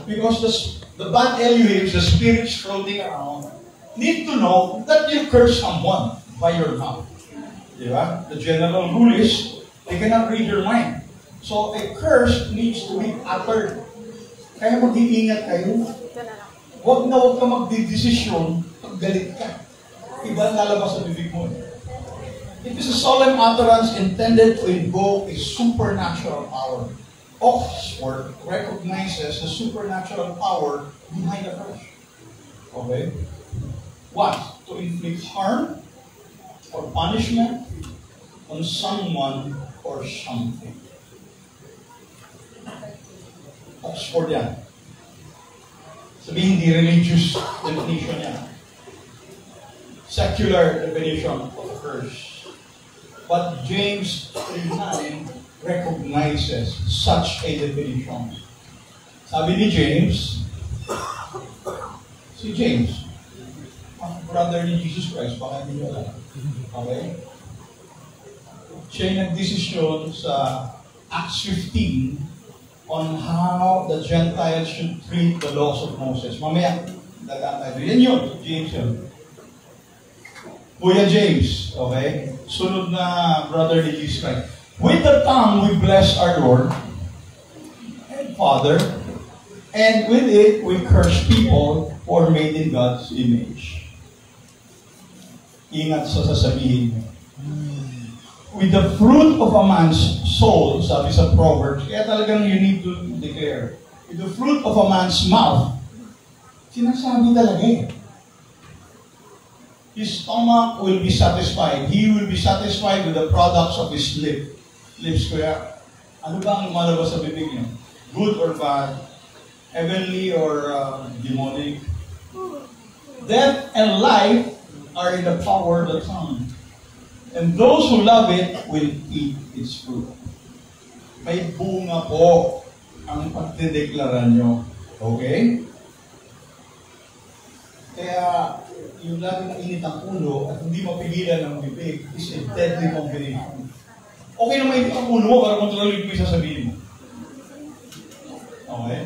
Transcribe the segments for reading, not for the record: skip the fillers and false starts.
Because the bad eluates, the spirits floating around, need to know that you curse someone by your mouth. Diba? The general rule is, they cannot read your mind. So a curse needs to be uttered. Kaya mag-iingat kayo. Huwag ka magdidesisyon pag galit ka. Iba ang lalabas sa bibig mo. It is a solemn utterance intended to invoke a supernatural power. Oxford recognizes the supernatural power behind the curse. Okay? What? To inflict harm or punishment on someone or something. Oxford yan. Sabihin, hindi religious definition yan. Secular definition of a curse. But James 3:9 recognizes such a definition. Sabi ni James, si James, brother ni Jesus Christ, baka hindi nyo alam. Okay? Siya yung nagdesisyon sa Acts 15 on how the Gentiles should treat the laws of Moses. Mamaya, dagaan tayo. Yan yun, James yun. Kuya James, okay? Sunod na brother ni Jesus Christ. With the tongue we bless our Lord and Father, and with it we curse people who are made in God's image. Ingat sa sasabihin mo. With the fruit of a man's soul, sabi sa Proverbs, kaya talagang you need to declare. With the fruit of a man's mouth, sinasabi talaga eh. His stomach will be satisfied. He will be satisfied with the products of his lips. Kaya, ano ba ang lumalabas sa bibig niya? Good or bad? Heavenly or demonic? Death and life are in the power of the tongue. And those who love it will eat its fruit. May bunga po ang pagdedeklara nyo. Okay? Kaya, yung laging init ang ulo at hindi mapigilan ng bibig is a deadly combination. Okay na mainit ang ulo mo para kontrolin mo yung sasabihin mo. Okay?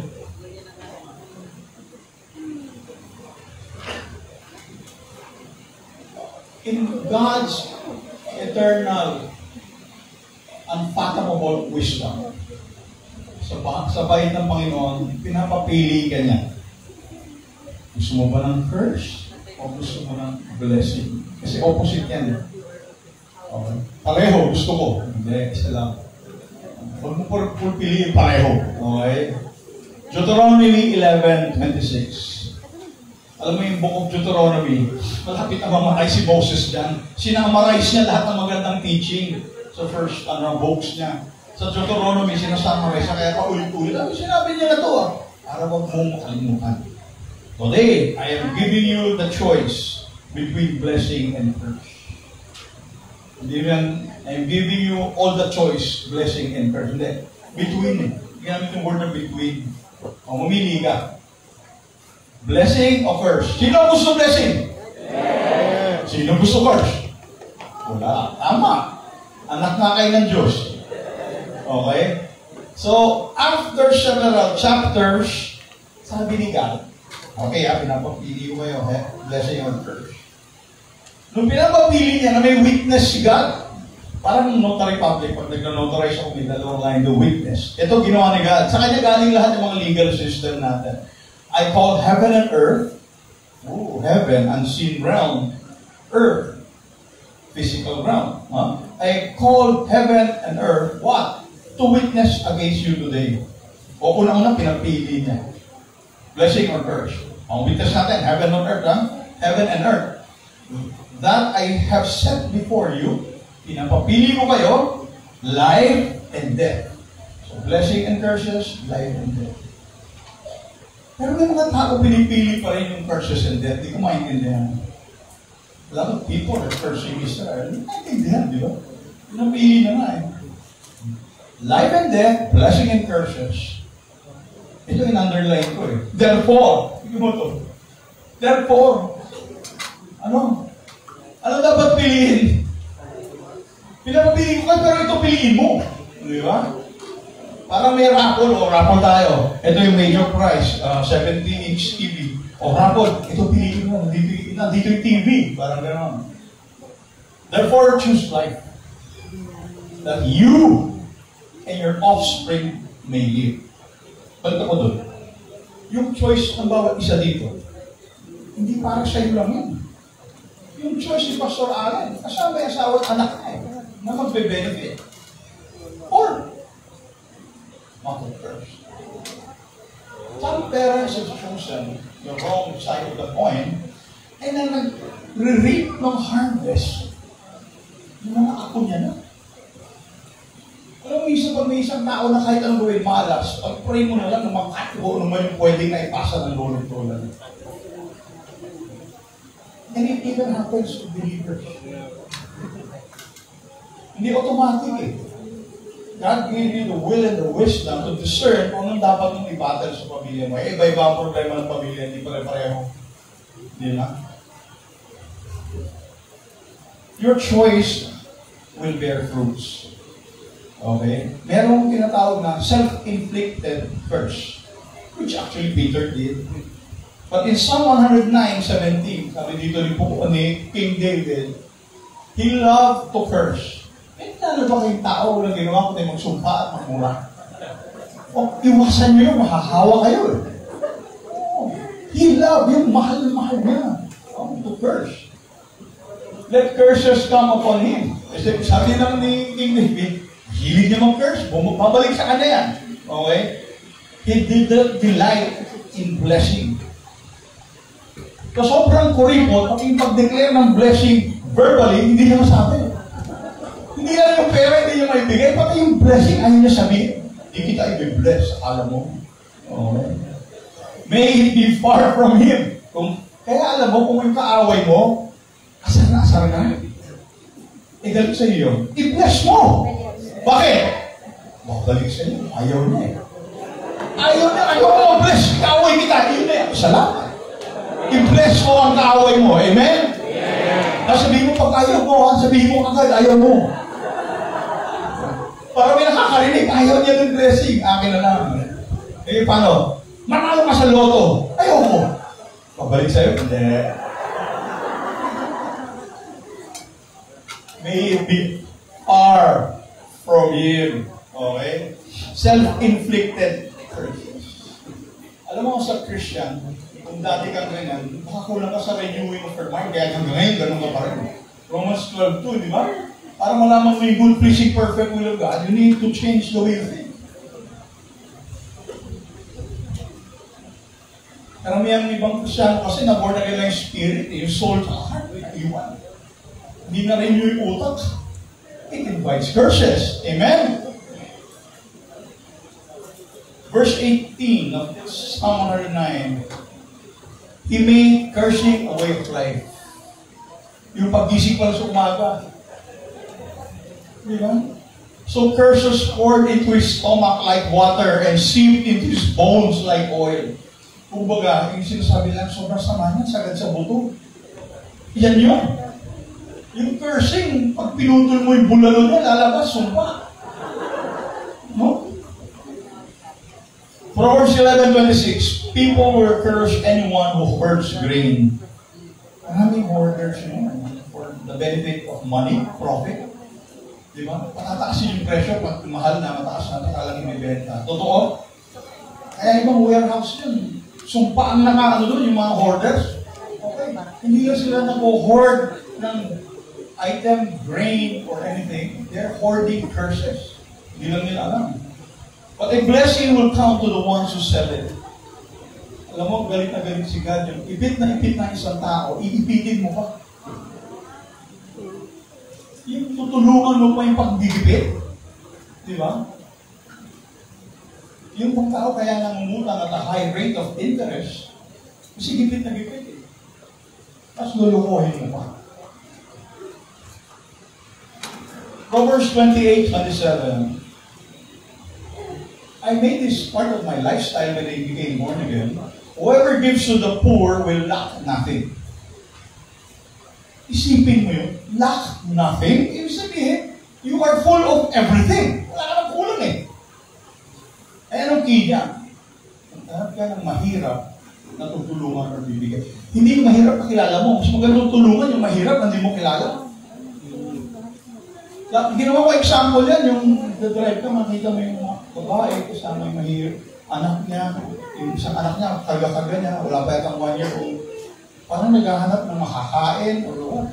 In God's eternal, unfathomable wisdom, sa bayan ng Panginoon, pinapapili ka niya. Gusto mo ba ng curse? O gusto mo ng blessing? Kasi opposite yan. Okay. Pareho, gusto ko. Hindi, isa lang. Huwag mo piliin pareho. Okay? Deuteronomy 11:26. Alam mo yung book of Deuteronomy, malapit na mamaray si Moses dyan. Sinamarize niya lahat ng magandang teaching sa first books niya. Sa Deuteronomy, sinasummarize niya, kaya paulit-ulit. Sinabi niya na ito para wag mong makalimutan. Today, I am giving you the choice between blessing and curse. Hindi yan, I am giving you all the choice, blessing and curse. Hindi. Between. Ginamit yung word na between. O mamili ka. Blessing o curse? Sino gusto blessing? Yeah. Sino gusto curse? Wala. Tama. Anak nga kayo ng Diyos. Okay? So, after several chapters, sabi ni God, okay, pinapapili ko kayo, blessing or curse. Nung pinapapili niya na may witness si God, parang notary public, pag nag-notarize ako, may dalawang line, the witness. Ito ginawa ni God. Sa kanya galing lahat ng mga legal system natin. I call heaven and earth, heaven, unseen realm, earth, physical realm. I call heaven and earth, what? To witness against you today. O unang-unang pinapili niya. Blessing or curse. Ang witness natin, heaven and earth, heaven and earth. That I have set before you, pinapapili ko kayo, life and death. So, blessing and curses, life and death. Pero may mga tao pinipili pa rin yung curses and death. Di ko maintindihan. A lot of people are cursing Israel. Di ko maintindihan, di ba? Pinapili na nga eh. Life and death, blessing and curses. Ito yung underline ko eh. Therefore, hindi mo to. Therefore, ano dapat piliin? Pinapapili ko kayo, pero ito piliin mo. Di ba? Parang may raffle, raffle tayo. Ito yung major prize, 17-inch TV. Raffle, ito piliin mo, dito yung TV. Parang gano'n. Therefore, choose life. That you and your offspring may live. Balik ako doon. Yung choice ng bawat isa dito, hindi para sa iyo lang yun. Yung choice ni Pastor Allen, kasama yung asawa at anak niya na magbe-benefit. Or, first. Some parents have chosen the wrong side of the coin and then nag-reap ng harvest yung mga ako niya na. Alam mo, isa pag may isang tao na kahit anong gawin malas, pag-pray mo na lang na makatuwa naman yung pwedeng na ipasa ng lolo to lang. And it even happens to believers. Hindi automatic eh. God gave you the will and the wisdom to discern kung anong dapat mong i-battle sa pamilya mo. Iba-iba ang problema ng pamilya, hindi pare-pareho. Hindi na. Your choice will bear fruits. Okay? Merong tinatawag na self-inflicted curse, which actually Peter did. But in Psalm 109:17, sabi dito ni King David, he loved to curse. Lalo ba kayong tao na ginawa ko tayo magsumpa at magmura? O, iwasan nyo yun, mahahawa kayo eh. He loved yung mahal-mahal niya. To curse. Let curses come upon him. Kasi sabi naman ni King David, hilig niya mag-curse, babalik sa kanya yan. Okay? He did delight in blessing. So, sobrang kuripot, at yung pag-declare ng blessing verbally, hindi niya masabi. Hindi lang yung pera, hindi niya maibigay, pati yung blessing, ayaw niya sabihin. Hindi kita i-bless, alam mo. Okay? May it be far from him. Kaya alam mo, kung yung kaaway mo, asar na asar na. Galit sa iyo, i-bless mo. Bakit? Galit sa iyo, ayaw niya eh. Ayaw mo mag-bless, kaaway kita, yun eh. Salamat. I-bless mo ang kaaway mo. Amen? Sabihin mo, pag ayaw mo, sabihin mo agad, ayaw mo. Para may nakakarinig, ayaw niya ng blessing. Akin na lang. Eh, paano? Manalo ka sa loto. Ayaw mo. Pabalik sa'yo? Hindi. May it be far from him. Okay? Self-inflicted curses. Alam mo sa Christian, kung dati kang ganyan, baka kulang ka sa renewing of your mind, kaya hanggang ngayon, ganun ka pa rin. Romans 12:2, di ba? Para malaman mo yung good, pleasing, perfect will of God, you need to change the way you think. Karamihan ng ibang Kristyano kasi na-born again lang yung spirit, yung soul sa heart, iwan. Hindi na rin yung utak. It invites curses. Amen? Verse 18 of Psalm 109, he made cursing a way of life. Yung pag-gising pala sa umaga. Di ba? So curses poured into his stomach like water and seeped into his bones like oil. Kumbaga, yung sinasabi lang, sobrang sama niya, sagad sa buto. Yan yun. Yung cursing, pag pinutol mo yung bulalo niya, lalabas, sumpa. No? Proverbs 11:26, people will curse anyone who hoards grain. Maraming hoarders yun for the benefit of money, profit. Di ba? Patataasin yung presyo pag mahal na, mataas na, takalang yung may benta. Totoo? Kaya ibang warehouse yun. Sumpa ang nakaano doon, yung mga hoarders. Okay. Hindi lang sila nag-hoard ng item, grain, or anything. They're hoarding curses. Hindi lang nila alam. But a blessing will come to the ones who sell it. Alam mo, galit na galit si God. Yung ipit na isang tao, iipitin mo pa. Yung tutulungan mo pa yung pagdidipit. Di ba? Yung pang tao kaya nangungutang at a high rate of interest, kasi gipit na gipit eh. Tapos lulukohin mo pa. Proverbs 28:27. I made this part of my lifestyle when I became born again. Whoever gives to the poor will lack nothing. Isipin mo yun, lack nothing. Ibig sabihin, you are full of everything. Wala ka nang kulang eh. key niya. Hanap ka ng mahirap na tutulungan or bibigay. Hindi yung mahirap na kilala mo. Mas magandang tulungan yung mahirap na hindi mo kilala. Ginawa ko example yan, yung drive ka, makita mo yung babae, kasama yung mahirap. Anak niya, yung isang anak niya, karga-karga niya, wala pa yatang 1 year old. Parang naghahanap ng makakain or what.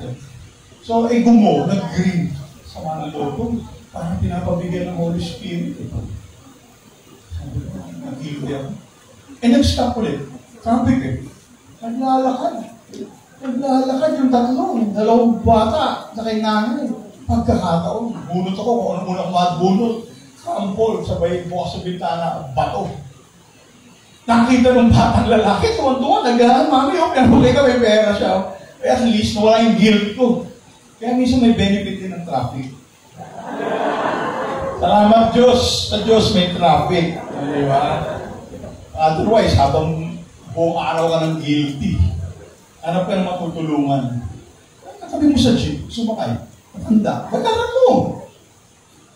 So, gumo, nag-green sa mga loob. Parang pinapabigyan ng Holy Spirit. Sabi ko, nag-guilty ako. Nag-stop ulit. Traffic Naglalakad yung dalawang bata na kay nanay. Pagkakataon, bunot ako, kung ano muna kumadbunot. Kampol, sabay bukas sa bintana, bato. Nakita ng batang lalaki, tuwan-tuwan, naghahan, mami, pero ka, may pera siya. Kaya at least, nawala yung guilt ko. Kaya minsan may benefit din ng traffic. Salamat Diyos. Sa Diyos may traffic. Di ba? Otherwise, habang buong araw ka ng guilty, hanap ka ng matutulungan. Katabi mo sa jeep, sumakay. Matanda. Bayaran mo.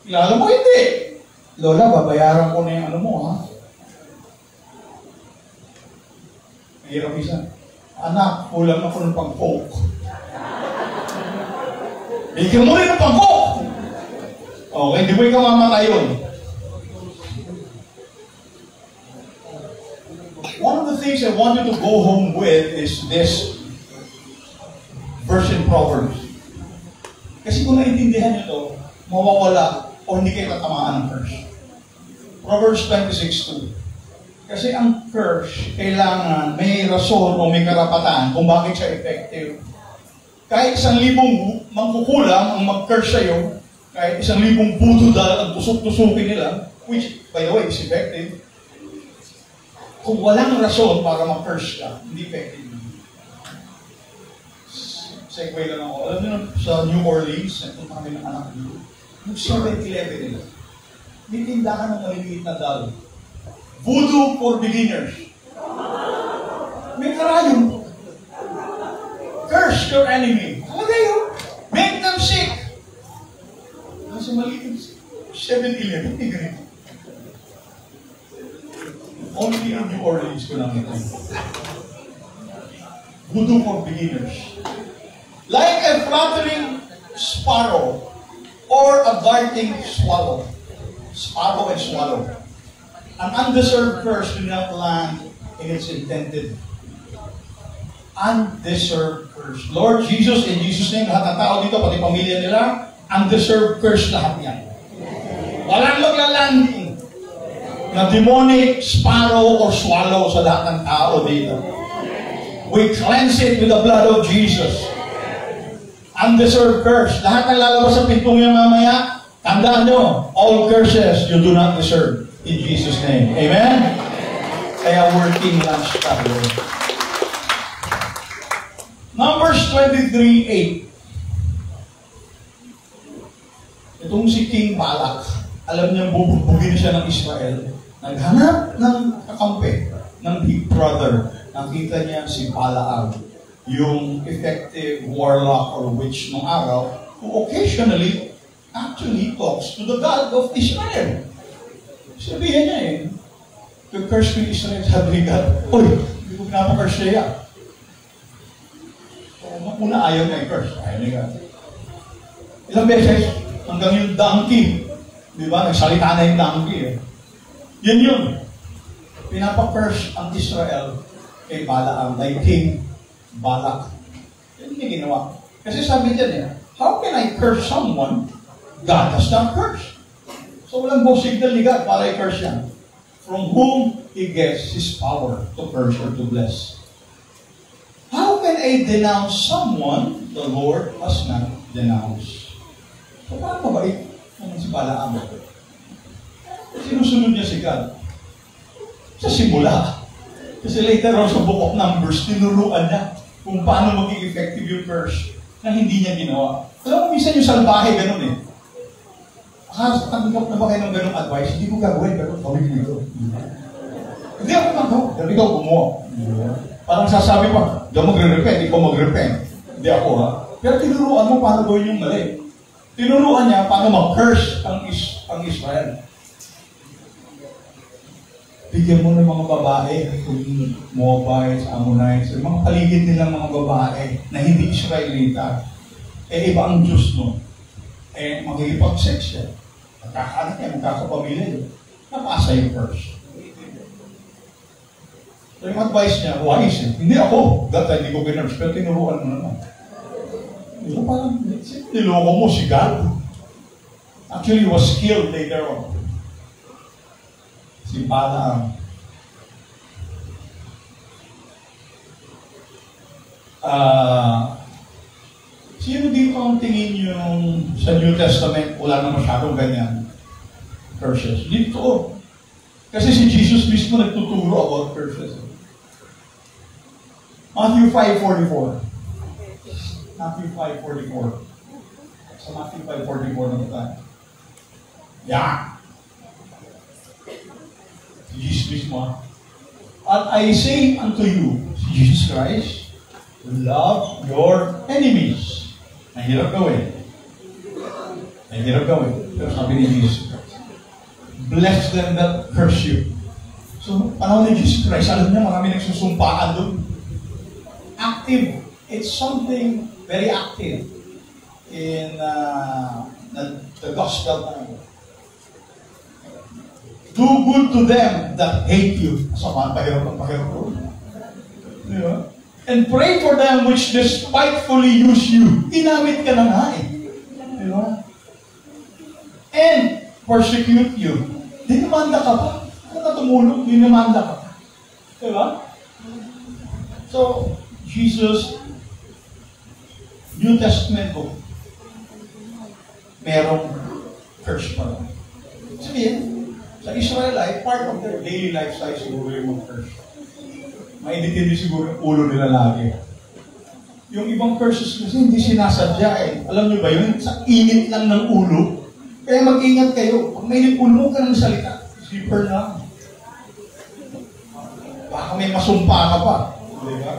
Kilala mo, hindi. Lola, babayaran ko na yung ano mo, ha? Mahirap isa. Anak, kulang ako ng pang-coke. Bigyan mo rin ng pang-coke. Okay, di mo ikaw mamatay yun. One of the things I wanted to go home with is this verse in Proverbs. Kasi kung naintindihan nyo ito, mawawala o hindi kayo tatamaan ng curse. Proverbs 26:2. Kasi ang curse, kailangan may rason o may karapatan kung bakit siya effective. Kahit 1,000 mangkukulang ang mag-curse sa'yo, kahit 1,000 bududal ang tusok-tusukin nila, which, by the way, is effective. Kung walang rason para mag-curse ka, hindi effective. Segue lang ako. Alam niyo, sa New Orleans, ito kami ng anak niyo. Yung 7-11 nila, may tindahan ng maliliit na dal. Voodoo for beginners. May karayong. Curse your enemy. Ano yun? Make them sick. Kasi maliit. 7-11, may ganito. Only in New Orleans ko nakita. Voodoo for beginners. Like a fluttering sparrow or a darting swallow. Sparrow and swallow. An undeserved curse do not land in its intended. Undeserved curse. Lord Jesus, in Jesus' name, lahat ng tao dito, pati pamilya nila, undeserved curse lahat yan. Walang maglalanding na demonic sparrow or swallow sa lahat ng tao dito. We cleanse it with the blood of Jesus. Undeserved curse. Lahat ng lalabas sa pintong niya mamaya, tandaan nyo, all curses you do not deserve. In Jesus' name. Amen? Kaya working lunch tayo. Numbers 23:8. Itong si King Balak, alam niya bubugin siya ng Israel. Naghanap ng kakampi, ng big brother. Nakita niya si Balaam, yung effective warlock or witch ng araw, who occasionally actually talks to the God of Israel. Sabihin niya to curse to Israel, sabi ni God, uy, hindi ko pinapakurse siya. Una ayaw niya i-curse. Ayaw ni God. Ilang beses, hanggang yung donkey, di ba? Nagsalita na yung donkey. Yan yun. Pinapakurse ang Israel kay Balaam, kay King Balak. Yan yung ginawa. Kasi sabi niya, how can I curse someone God has not cursed? So walang go signal ni God para i-curse yan. From whom He gets His power to curse or to bless. How can I denounce someone the Lord has not denounced? So paano ba si Balaam? Sinusunod niya si God. Sa simula. Kasi later on sa Book of Numbers, tinuruan niya kung paano maging effective yung curse na hindi niya ginawa. Alam mo, minsan yung salbahe, ganun eh. Tanggap na ba kayo ng ganung advice? Hindi ko gagawin, pero gawin ko ito. Hindi ako gagawin. Pero ikaw gumawa. Parang sasabi pa, di ako magre-repent, ikaw mag-repent. Hindi ako ha. Pero tinuruan mo paano gawin yung mali. Tinuruan niya paano mag-curse ang Israel. Bigyan mo ng mga babae, kung Moabites, Ammonites, yung mga paligid nilang mga babae na hindi Israelita. Eh, iba ang Diyos, no? Eh, magigipag-sex siya. Magkakanak niya, magkakapamilya niya. Napasa yung first. So, yung advice niya, wise eh. Hindi ako. Dati hindi ko pinurse, pero tinuruan mo naman. So, parang, niloko mo si God. Actually, he was killed later on. Si Balaam. Sino dito ang tingin yung sa New Testament wala na masyadong ganyan curses? Dito. Kasi si Jesus mismo nagtuturo about curses. Matthew 5:44. Matthew 5:44. Sa Matthew 5:44 na tayo. Yeah. Jesus mismo. And I say unto you, Jesus Christ, love your enemies. Mahirap gawin. Mahirap gawin. Pero sabi ni Jesus Christ, bless them that curse you. So, panahon ni Jesus Christ, alam niya, marami nagsusumpaan doon. Active. It's something very active in the gospel. Do good to them that hate you. Sama, pahirap ko. Diba? And pray for them which despitefully use you. Inamit ka na nga eh. Diba? And persecute you. Dinamanda ka pa. Ano ka tumulong? Dinamanda ka pa. Diba? So, Jesus, New Testament book, merong curse pa lang. Sabihin, sa Israelite, part of their daily lifestyle siguro yung curse. Mainitin din siguro yung ulo nila lagi. Yung ibang curses kasi hindi sinasadya eh. Alam niyo ba yun? Sa init lang ng ulo. Kaya mag-ingat kayo. Pag mainit ulo mo ka ng salita, zipper lang. Baka may masumpa ka pa. Diba?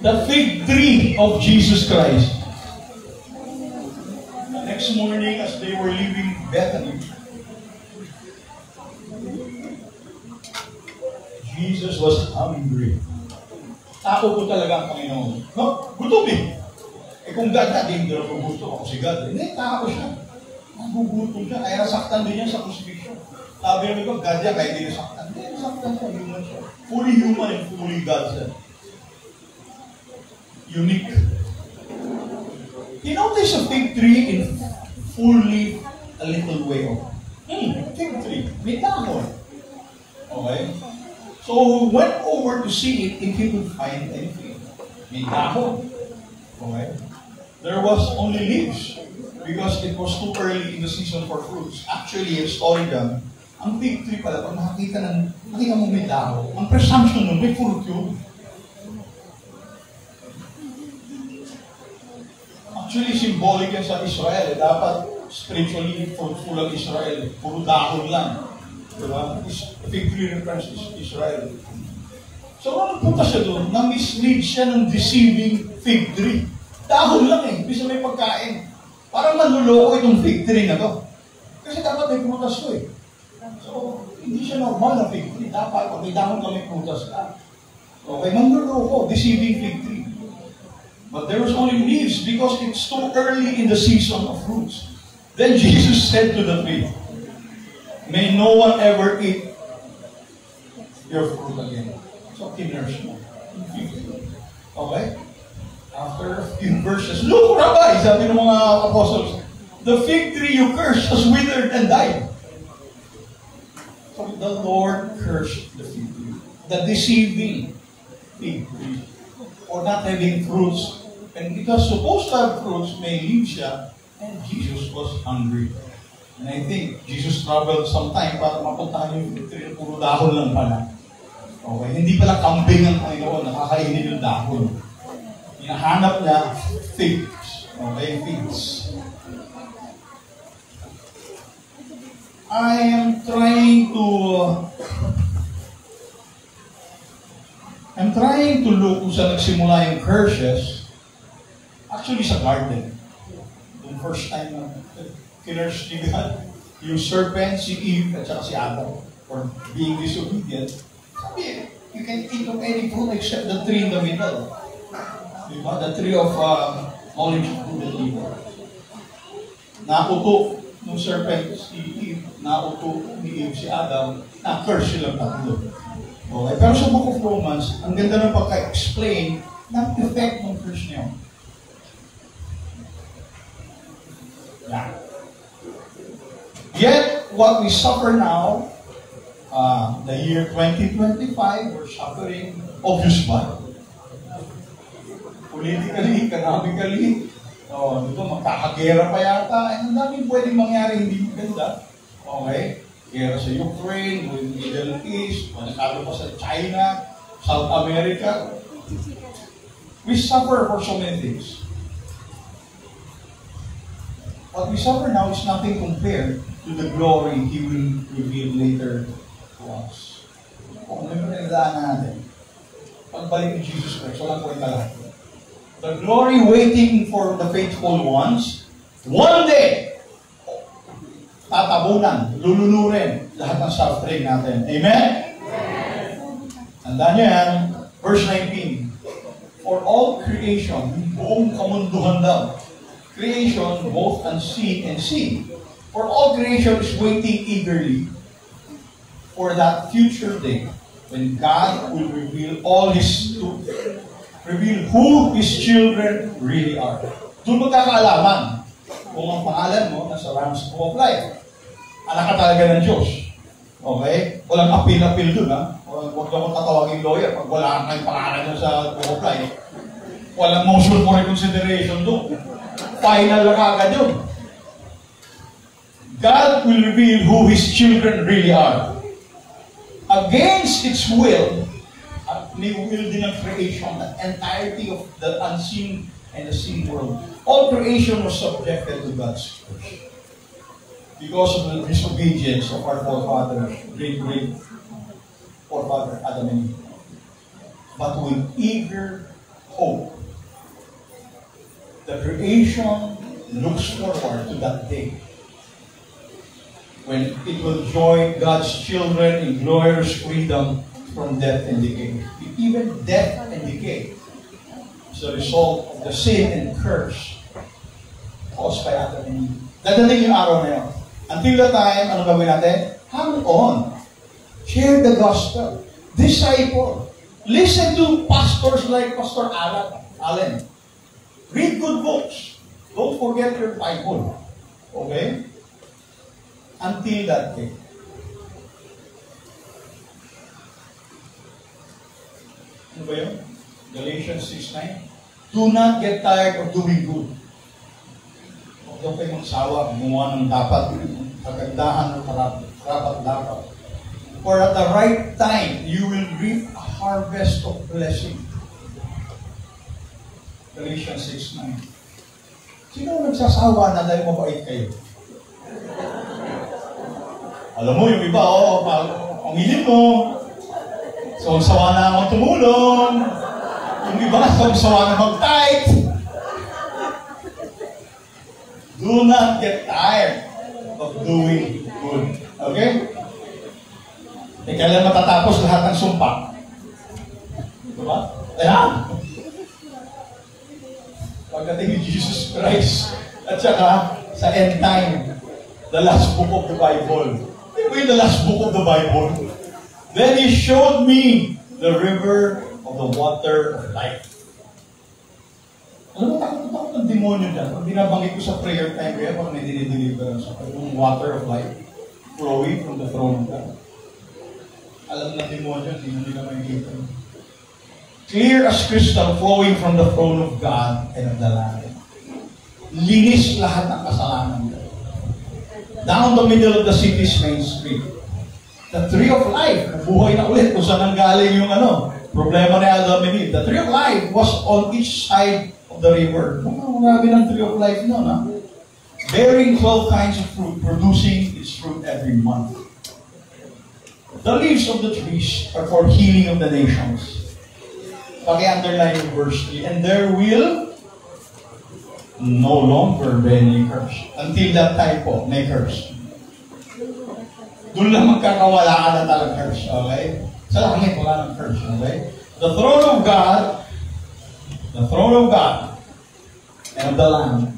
The fig tree of Jesus Christ. Next morning, as they were leaving Bethany, Jesus was hungry. Tako po talaga ang Panginoon. No? Gutom eh. Eh kung God na, hindi na gusto ako si God. Hindi, tako siya. Nagugutom siya. Kaya nasaktan din niya sa crucifixion. Sabi namin ko, God niya, kaya hindi nasaktan. Hindi, nasaktan siya. Human siya. Fully human and fully God siya. Unique. You notice a fig tree in full leaf, a little way off. Fig tree. May dahon. Okay? So, went over to see it if he could find anything. May dahon. Okay? There was only leaves because it was too early in the season for fruits. Actually, yung story dyan, ang fig tree pala, pag nakita mo may dahon, ang presumption nun, may fruit yun. Actually, symbolic yan sa Israel. Dapat spiritually fruitful ang Israel. Puro dahon lang. Diba? Fig tree references Israel. So, ano punta siya doon? Na-mislead siya ng deceiving fig tree. Dahon lang eh. Bisa may pagkain. Parang manluloko itong fig tree na to. Kasi dapat may prutas to eh. So, hindi siya normal na fig tree. Dapat pag may dahon ka may prutas ka. Okay, manluloko. Deceiving fig tree. But there was only leaves because it's too early in the season of fruits. Then Jesus said to the tree, may no one ever eat your fruit again. So, kinurse mo. Okay? After a few verses, look, Rabbi, sabi ng mga apostles, the fig tree you cursed has withered and died. So, the Lord cursed the fig tree. The deceiving fig tree. For not having fruits. And because supposed to have fruits, may leave siya, and Jesus was hungry. And I think Jesus traveled some time para mapuntahan yung fig tree, puro dahon lang pala. Okay, hindi pala kambing ang Panginoon, nakakainin yung dahon. Hinahanap niya figs. Okay, figs. I am trying to look kung saan nagsimula yung curses. Actually, sa garden. Yung first time na kinurse ni God, yung serpent, si Eve, at saka si Adam, for being disobedient. Sabi, you can eat of any fruit except the tree in the middle. Diba? The tree of knowledge of good and evil. Nauto ng serpent si Eve, nauto ni Eve si Adam, na-curse silang tatlo. Okay. Pero sa Book of Romans, ang ganda ng pagka-explain ng effect ng curse niyo. Yeah. Yet, what we suffer now, the year 2025, we're suffering, obvious ba? Politically, economically, dito magkakagera pa yata, ang daming pwedeng mangyari hindi maganda. Okay? Gera sa Ukraine, Middle East, manakalo pa sa China, South America. We suffer for so many things. What we suffer now is nothing compared to the glory He will reveal later to us. Kung ano yung pinagdaan natin, pagbalik ni Jesus Christ, walang kwenta lahat. The glory waiting for the faithful ones, one day, tatabunan, lulunurin lahat ng suffering natin. Amen? Tandaan niyo yan, verse 19. For all creation, buong kamunduhan daw, creation, both unseen and seen. For all creation is waiting eagerly for that future day when God will reveal all His truth, reveal who His children really are. Doon magkakaalaman kung ang pangalan mo nasa Lamb's Book of Life. Anak ka talaga ng Diyos. Okay? Walang appeal-appeal doon, ha? Huwag naman katawagin lawyer pag wala kang pangalan mo sa Book of Life. Walang motion for reconsideration doon. Final lang agad yun. God will reveal who His children really are. Against its will, at may will din ng creation, the entirety of the unseen and the seen world. All creation was subjected to God's curse. Because of the disobedience of our forefathers, great forefather Adam and Eve. But with eager hope, the creation looks forward to that day when it will join God's children in glorious freedom from death and decay. Even death and decay is the result of the sin and curse caused by Adam and Eve. Dadating yung araw na yun. Until that time, ano gawin natin? Hang on. Share the gospel. Disciple. Listen to pastors like Pastor Allen. Read good books. Don't forget your Bible. Okay? Until that day. Ano ba yun? Galatians 6:9. Do not get tired of doing good. Huwag daw kayo magsawa, gumawa ng dapat, kagandahan ng dapat. For at the right time, you will reap a harvest of blessing. Galatians 6:9. Sino nagsasawa na dahil mabait kayo? Alam mo, yung iba, pangilin mo. So, sawa na akong tumulong. Yung iba, sawa na mag-tithe. Do not get tired of doing good. Okay? Kailan matatapos lahat ng sumpa? Diba? Ayan. Pagdating ni Jesus Christ at saka sa end time, the last book of the Bible. Read the last book of the Bible. Then He showed me the river of the water of life. Alam mo, takot ng demonyo dyan. Pag binabanggit ko sa prayer time kaya pag may dinideliverance ako, yung water of life flowing from the throne of God. Alam ng demonyo, hindi na nila makikita. Clear as crystal flowing from the throne of God and of the Lamb. Linis lahat ng kasalanan. Down the middle of the city's main street. The tree of life, buhay na ulit kung saan nanggaling yung problema ni Adam and Eve. The tree of life was on each side of the river. Grabe ng tree of life noon, ha? Bearing 12 kinds of fruit, producing its fruit every month. The leaves of the trees are for healing of the nations. Paki-underline yung verse 3. And there will no longer be any curse. Until that time po, may curse. Doon lang magkakawala ka na talagang curse, okay? Sa langit, wala ng curse, okay? The throne of God and of the Lamb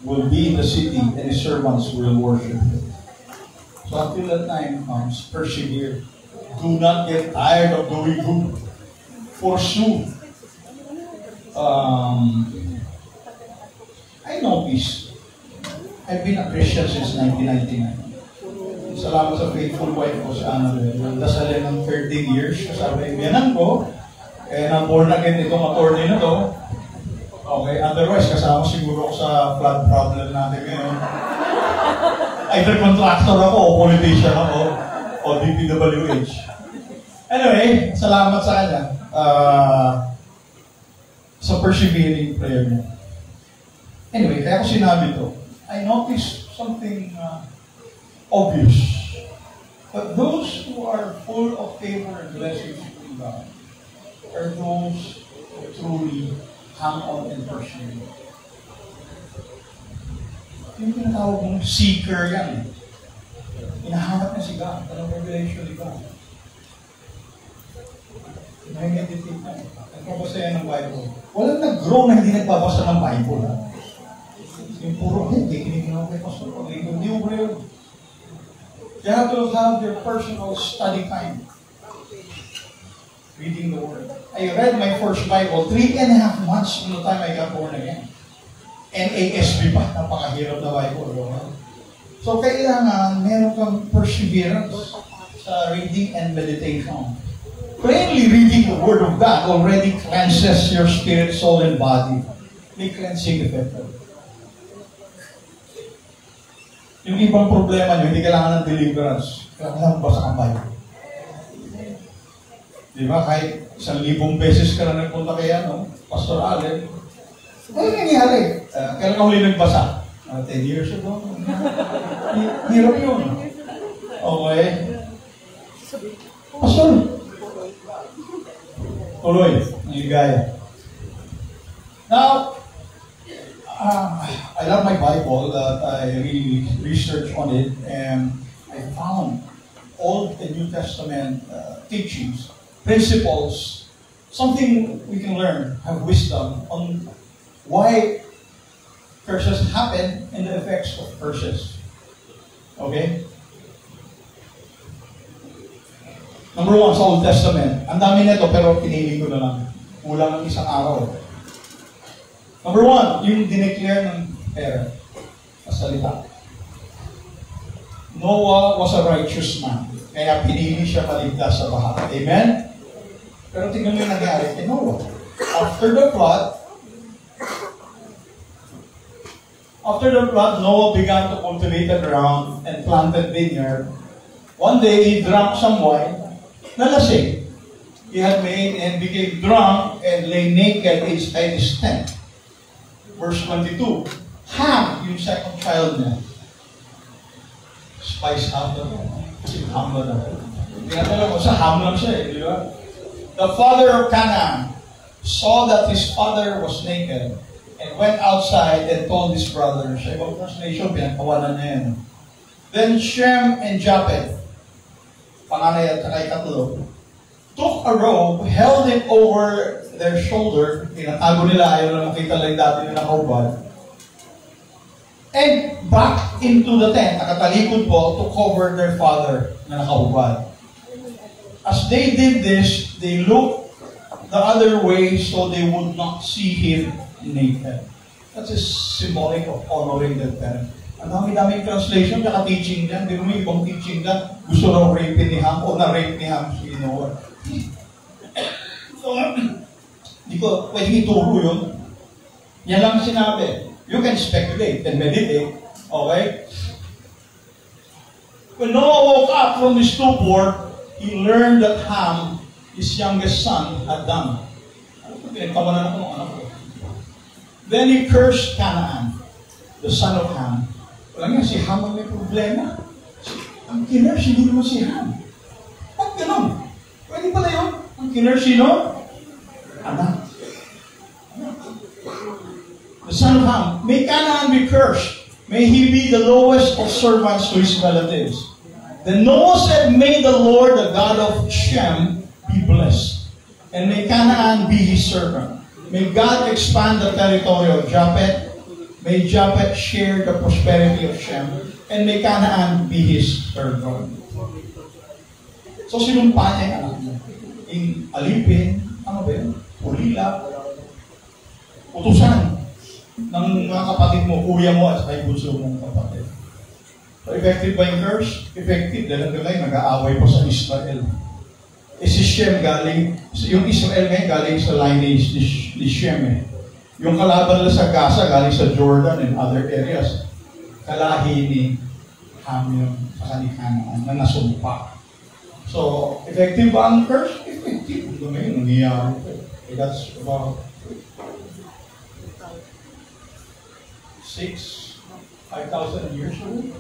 will be in the city, and His servants will worship Him. So until that time comes, persevere. Do not get tired of doing good. Pursue. I noticed, I've been a Christian since 1999. Salamat sa faithful wife ko sa dasalin ng 13 years. Sabi, biyanan ko, na-born again itong attorney na to. Okay, otherwise, kasama siguro ko sa flood problem natin ngayon. Either contractor ako, o politician ako, o DPWH. Anyway, salamat sa kanya. Sa persevering prayer niya. Anyway, kaya ko sinabi to, I noticed something obvious. But those who are full of favor and blessings from God are those who truly hang on and persevere. Yung tinatawag mong seeker yan. Hinahanap na si God. Anong revelation ni God? Nag-meditate na. Nagbabasa yan ng Bible. Walang nag-grow na hindi nagbabasa ng Bible. Ha? Yung puro, hindi, kinig na ako kay Pastor. Hindi mo real. You have to have your personal study time. Reading the Word. I read my first Bible 3.5 months from the time I got born again. NASB pa, napakahirap na Bible. So, kailangan meron kang perseverance sa reading and meditation. Plainly reading the Word of God already cleanses your spirit, soul, and body. May cleansing effect. Yung ibang problema nyo, hindi kailangan ng deliverance. Kailangan basa ang Bible. Di ba? Kahit 1,000 beses ka na nagpunta kay Pastor Allen, ano nangyari? Kailan ka huli nagbasa? 10 years ago. Hirap yun. Okay. Pastor, tuloy. Nagigaya. Now, I love my Bible that I really researched on it, and I found Old and New Testament teachings, principles, something we can learn, have wisdom on why curses happen and the effects of curses. Okay? Number 1, sa Old Testament. Ang dami nito, pero pinili ko na lang. Kulang ng isang araw. Number 1, yung dineclare ng parent. Salita. Noah was a righteous man. Kaya pinili siya maligtas sa baha. Amen? Pero tingnan mo yung nangyari kay Noah. After the flood, Noah began to cultivate the ground and planted vineyard. One day, he drank some wine. Nalasing. He had made and became drunk and lay naked inside his tent. Verse 22. Ham, yung second child niya. Spice up na. Kasi ham na. Tinatala mo, sa ham lang siya di ba? The father of Canaan saw that his father was naked and went outside and told his brothers. Sa ibang translation, pinagpawanan niya yan. Then Shem and Japheth, panganay at saka ikatlo, took a rope, held it over their shoulder, tinatago nila, ayaw na makita lang dati na nakaubad, and back into the tent, nakatalikod po, to cover their father na nakaubad. As they did this, they looked the other way so they would not see him naked. That's a symbolic of honoring their parent. Ang dami-daming translation, kaya teaching dyan. Di ba may ibang teaching dyan? Gusto raw rape ni Ham o na-rape ni Ham si Noah. So, di ko pwedeng ituro yun. Yan lang sinabi. You can speculate and meditate. Okay? When Noah woke up from his stupor, he learned that Ham, his youngest son, had done. Pinagtawanan ako ng anak ko. Then he cursed Canaan, the son of Ham. Wala nga, si Ham ang may problema. Ang kinurse, hindi naman si Ham. Ba't ganun? Pwede pala yun? Ang kinurse, sino? Anak. The son son of Ham, may Canaan be cursed. May he be the lowest of servants to his relatives. Then Noah said, may the Lord, the God of Shem, be blessed. And may Canaan be his servant. May God expand the territory of Japheth. May Japheth share the prosperity of Shem. And may Canaan be his servant. So sinumpa niya yung anak niya. Yung alipin, ano ba yun? Ulila, utusan ng mga kapatid mo, kuya mo at ay bunso mong kapatid. So effective ba yung curse? Effective. Dahil hanggang nag-aaway pa sa Israel. Si Shem galing, yung Israel ngayon galing sa lineage ni Shem eh. Yung kalaban nila sa Gaza galing sa Jordan and other areas. Kalahi ni Ham yung sa Canaan na nasumpa. So, effective ba ang curse? Effective. Ito ngayon, nangyayari ito. That's about 5,000 years old.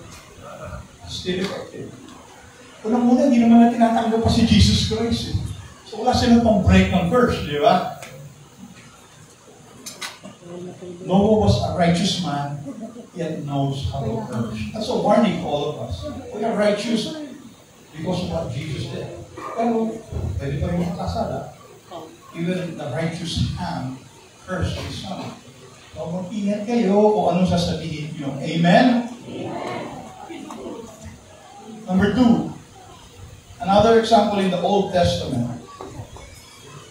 Still effective. Unang-una, hindi naman na tinatanggap pa si Jesus Christ. So, wala silang pang break ng curse, di ba? Noah was a righteous man, yet knows how to curse. That's a warning to all of us. We are righteous because of what Jesus did. Pero, pwede pa yung makasala. Even the righteous Ham cursed his son. So, mag-ingat kayo kung anong sasabihin nyo. Amen? Number 2. Another example in the Old Testament.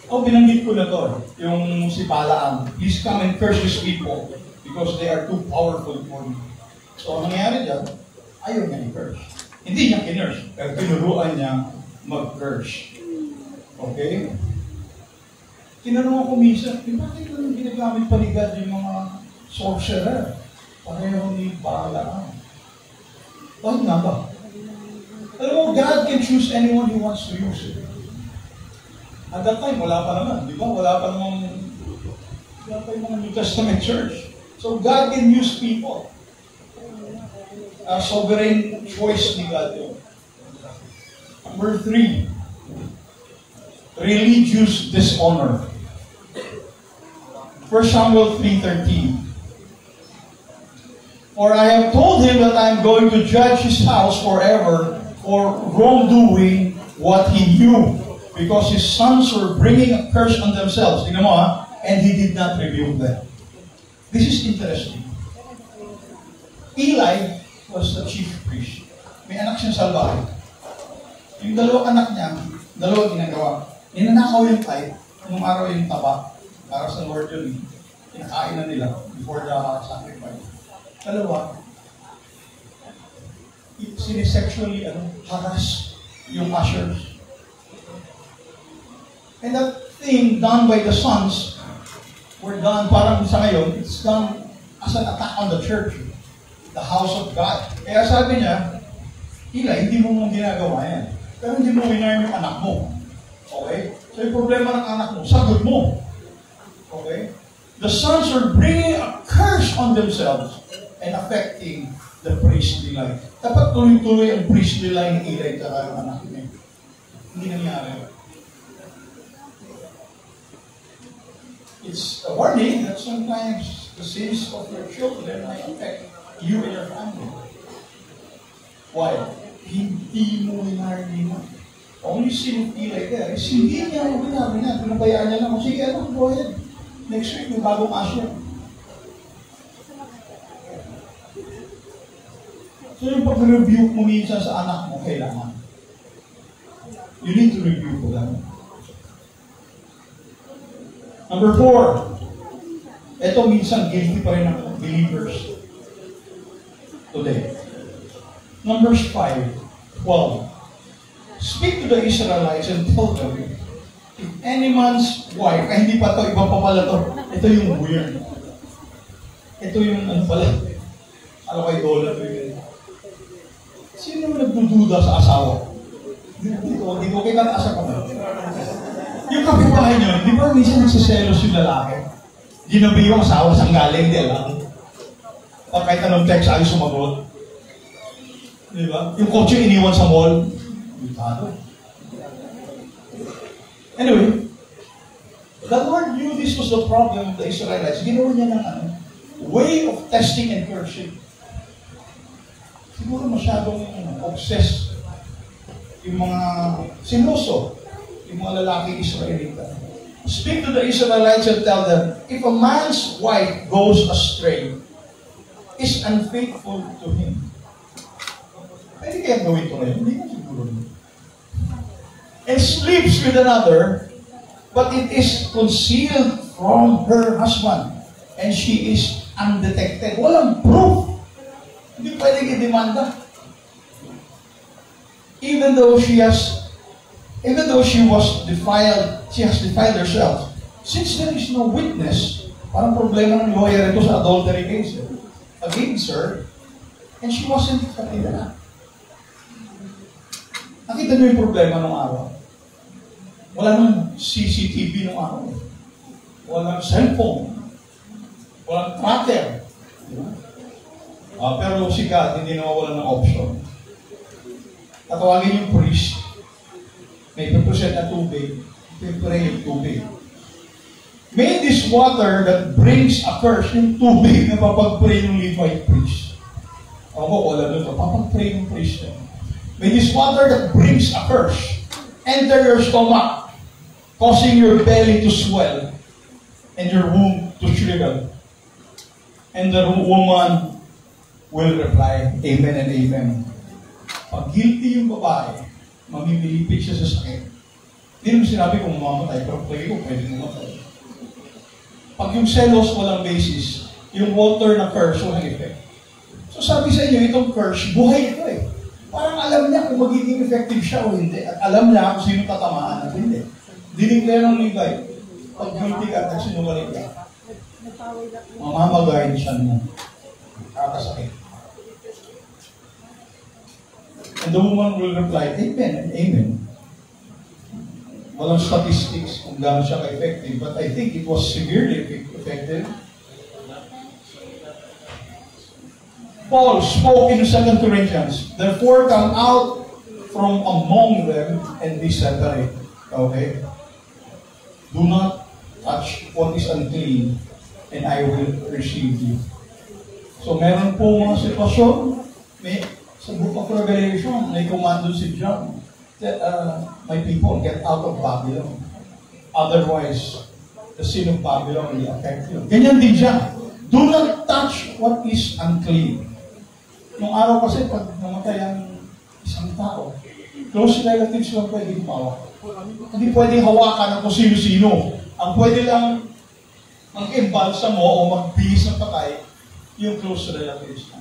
Binanggit ko na to. Yung si Balaam. Please come and curse these people because they are too powerful for me. So, ang nangyari dyan, ayaw niya i-curse. Hindi niya kinurse, pero tinuruan niya mag-curse. Okay? Tinanong ako minsan, bakit naman ginagamit pa ni God yung mga sorcerer? Pareho ni Balaam. Bakit nga ba? Alam mo, God can choose anyone He wants to use it. At that time, wala pa naman. Di ba? Wala pa yung mga New Testament church. So God can use people. Sovereign choice ni God yun. Number 3. Religious dishonor. 1 Samuel 3:13. For I have told him that I am going to judge his house forever for wrongdoing what he knew, because his sons were bringing a curse on themselves. Tingnan mo ha, and he did not rebuke them. This is interesting. Eli was the chief priest. May anak siyang salbahe. Yung dalawang anak niya, dalawang ginagawa. Ninanakaw yung tithe, nung araw yung taba, para sa Lord yun, kinakain na nila before the sacrifice. Dalawa, sinisexually harass yung ushers. And that thing done by the sons were done, parang sa ngayon, it's done as an attack on the church, the house of God. Kaya sabi niya, Eli, hindi mo mong ginagawa yan. Pero hindi mo winarn yung anak mo. Okay? So yung problema ng anak mo, sagot mo. Okay? The sons are bringing a curse on themselves and affecting the priestly life. Dapat tuloy-tuloy ang priestly life ni Eli at ang anak niya. Hindi nangyari. It's a warning that sometimes the sins of your children might affect you and your family. Why? Hindi mo winarni mo. Only sin of Eli there is hindi niya mo winarni na. Pinabayaan niya lang. Sige, go ahead. Next week, may bagong asya. So yung pag-rebuke mo minsan sa anak mo, kailangan. You need to rebuke them. Number 4. Ito minsan guilty pa rin ng believers today. Numbers 5:12. Speak to the Israelites and tell them, if any man's wife, hindi pa to, iba pa pala to. Ito yung weird. Ito yung ano pala. Ano kay Dola to yun? Sino yung nagdududa sa asawa? Hindi ko kita na asa ka ba? Yung kapitbahay nyo, di ba minsan nagsiselos yung lalaki? Ginabi yung asawa sang galing, di alam. O kahit anong text ayaw sumagot. Di ba? Yung kotse iniwan sa mall. Anyway, the Lord knew this was the problem of the Israelites. Ginawa niya ng way of testing and cursing. Siguro masyadong obsessed yung mga sinuso, yung mga lalaki Israelita. Speak to the Israelites and tell them, if a man's wife goes astray, is unfaithful to him. Pwede kaya gawin ito ngayon? Hindi na siguro. And sleeps with another, but it is concealed from her husband, and she is undetected. Walang proof. Hindi pwedeng i-demanda. Even though she has defiled herself. Since there is no witness, parang problema ng lawyer ito sa adultery case against her, and she wasn't katila. Nakita niyo yung problema ng araw. Wala nang CCTV ng araw. Walang cellphone. Walang tracker. Pero si God, hindi nawawalan ng option. Tatawagin yung priest. May ipipresent na tubig. Ipipray yung tubig. May this water that brings a curse, yung tubig na papag-pray ng Levite priest. Ako, wala doon. Papag-pray ng priest. May this water that brings a curse enter your stomach, causing your belly to swell and your womb to shrivel. And the woman will reply, Amen and Amen. Pag guilty yung babae, mamimilipit siya sa sakit. Hindi naman sinabi kung mamamatay, pero pwede mamatay. Pag yung selos walang basis, yung water na curse walang effect. So sabi sa inyo, itong curse, buhay ito eh. Parang alam niya kung magiging effective siya o hindi. At alam niya kung sino tatamaan at hindi. Diniglayan ng Levite. Pag guilty ka at sinungaling ka, mamamagayin siya mo. Kakasakit. And the woman will reply, Amen and Amen. Walang statistics kung gano'n siya ka-effective, but I think it was severely effective. Paul spoke in 2 Corinthians, therefore come out from among them and be separate. Okay? Do not touch what is unclean, and I will receive you. So meron po mga sitwasyon, sa book of Revelation, may command si John, that my people get out of Babylon. Otherwise, the sin of Babylon will affect you. Ganyan din siya. Do not touch what is unclean. Nung araw kasi, pag namatay ang isang tao, close relatives lang pwede gumawa. Hindi pwedeng hawakan ng kung sino-sino. Ang pwede lang mag-embalsa mo o magbihis ng patay, yung close relatives.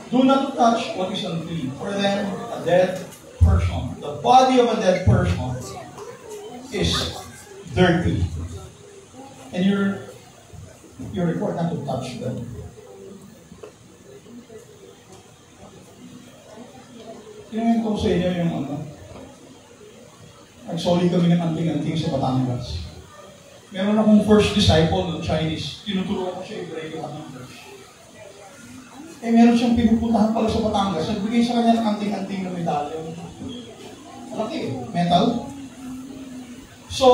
Do not touch what is unclean. For them, a dead person, the body of a dead person is dirty. And you're required not to touch them. Yung ko sa inyo yung nagsoli kami ng anting-anting sa Batangas. Meron akong first disciple ng Chinese. Tinuturuan ko siya i-break yung anting church. Meron siyang pinupuntahan pala sa Batangas. Nagbigay sa kanya ng anting-anting na medalyo. Malaki, metal. So,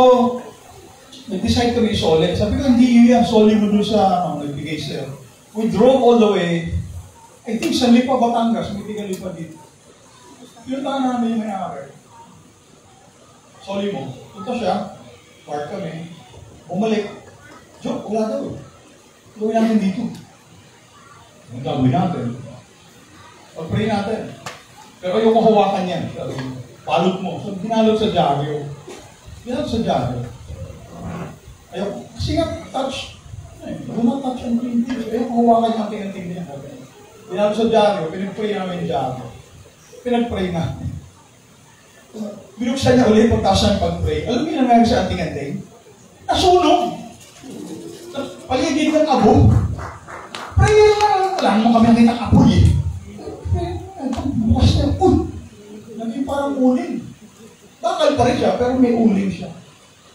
nag-decide kami i-soli. Sabi ko, hindi yan. Soli mo doon sa nagbigay sa'yo. We drove all the way. I think sa Lipa, Batangas. May tiga Lipa dito. Pinuntahan namin yung may-ari. Soli mo. Punta siya. Park kami. Bumalik. Joke, wala daw. Gawin natin dito. Ang gawin natin. Pag-pray natin. Pero ayaw mahawakan yan. Palot mo. So, binalot sa dyaryo. Binalot sa dyaryo. Ayaw. Kasi nga, touch. Do not touch and clean things. Ayaw mahawakan yung anting-anting niya. Binalot sa dyaryo. Pinag-pray namin yung dyaryo. Pinag-pray natin. Binuksan niya ulit pagtaas ng pag-pray. Alam niyo na meron sa anting-anting? Nasunog! Paligid ng abo. Pray na! Wala naman kami nakita apoy eh. Bukas niya, naging parang uling. Bakal pa rin siya, pero may uling siya.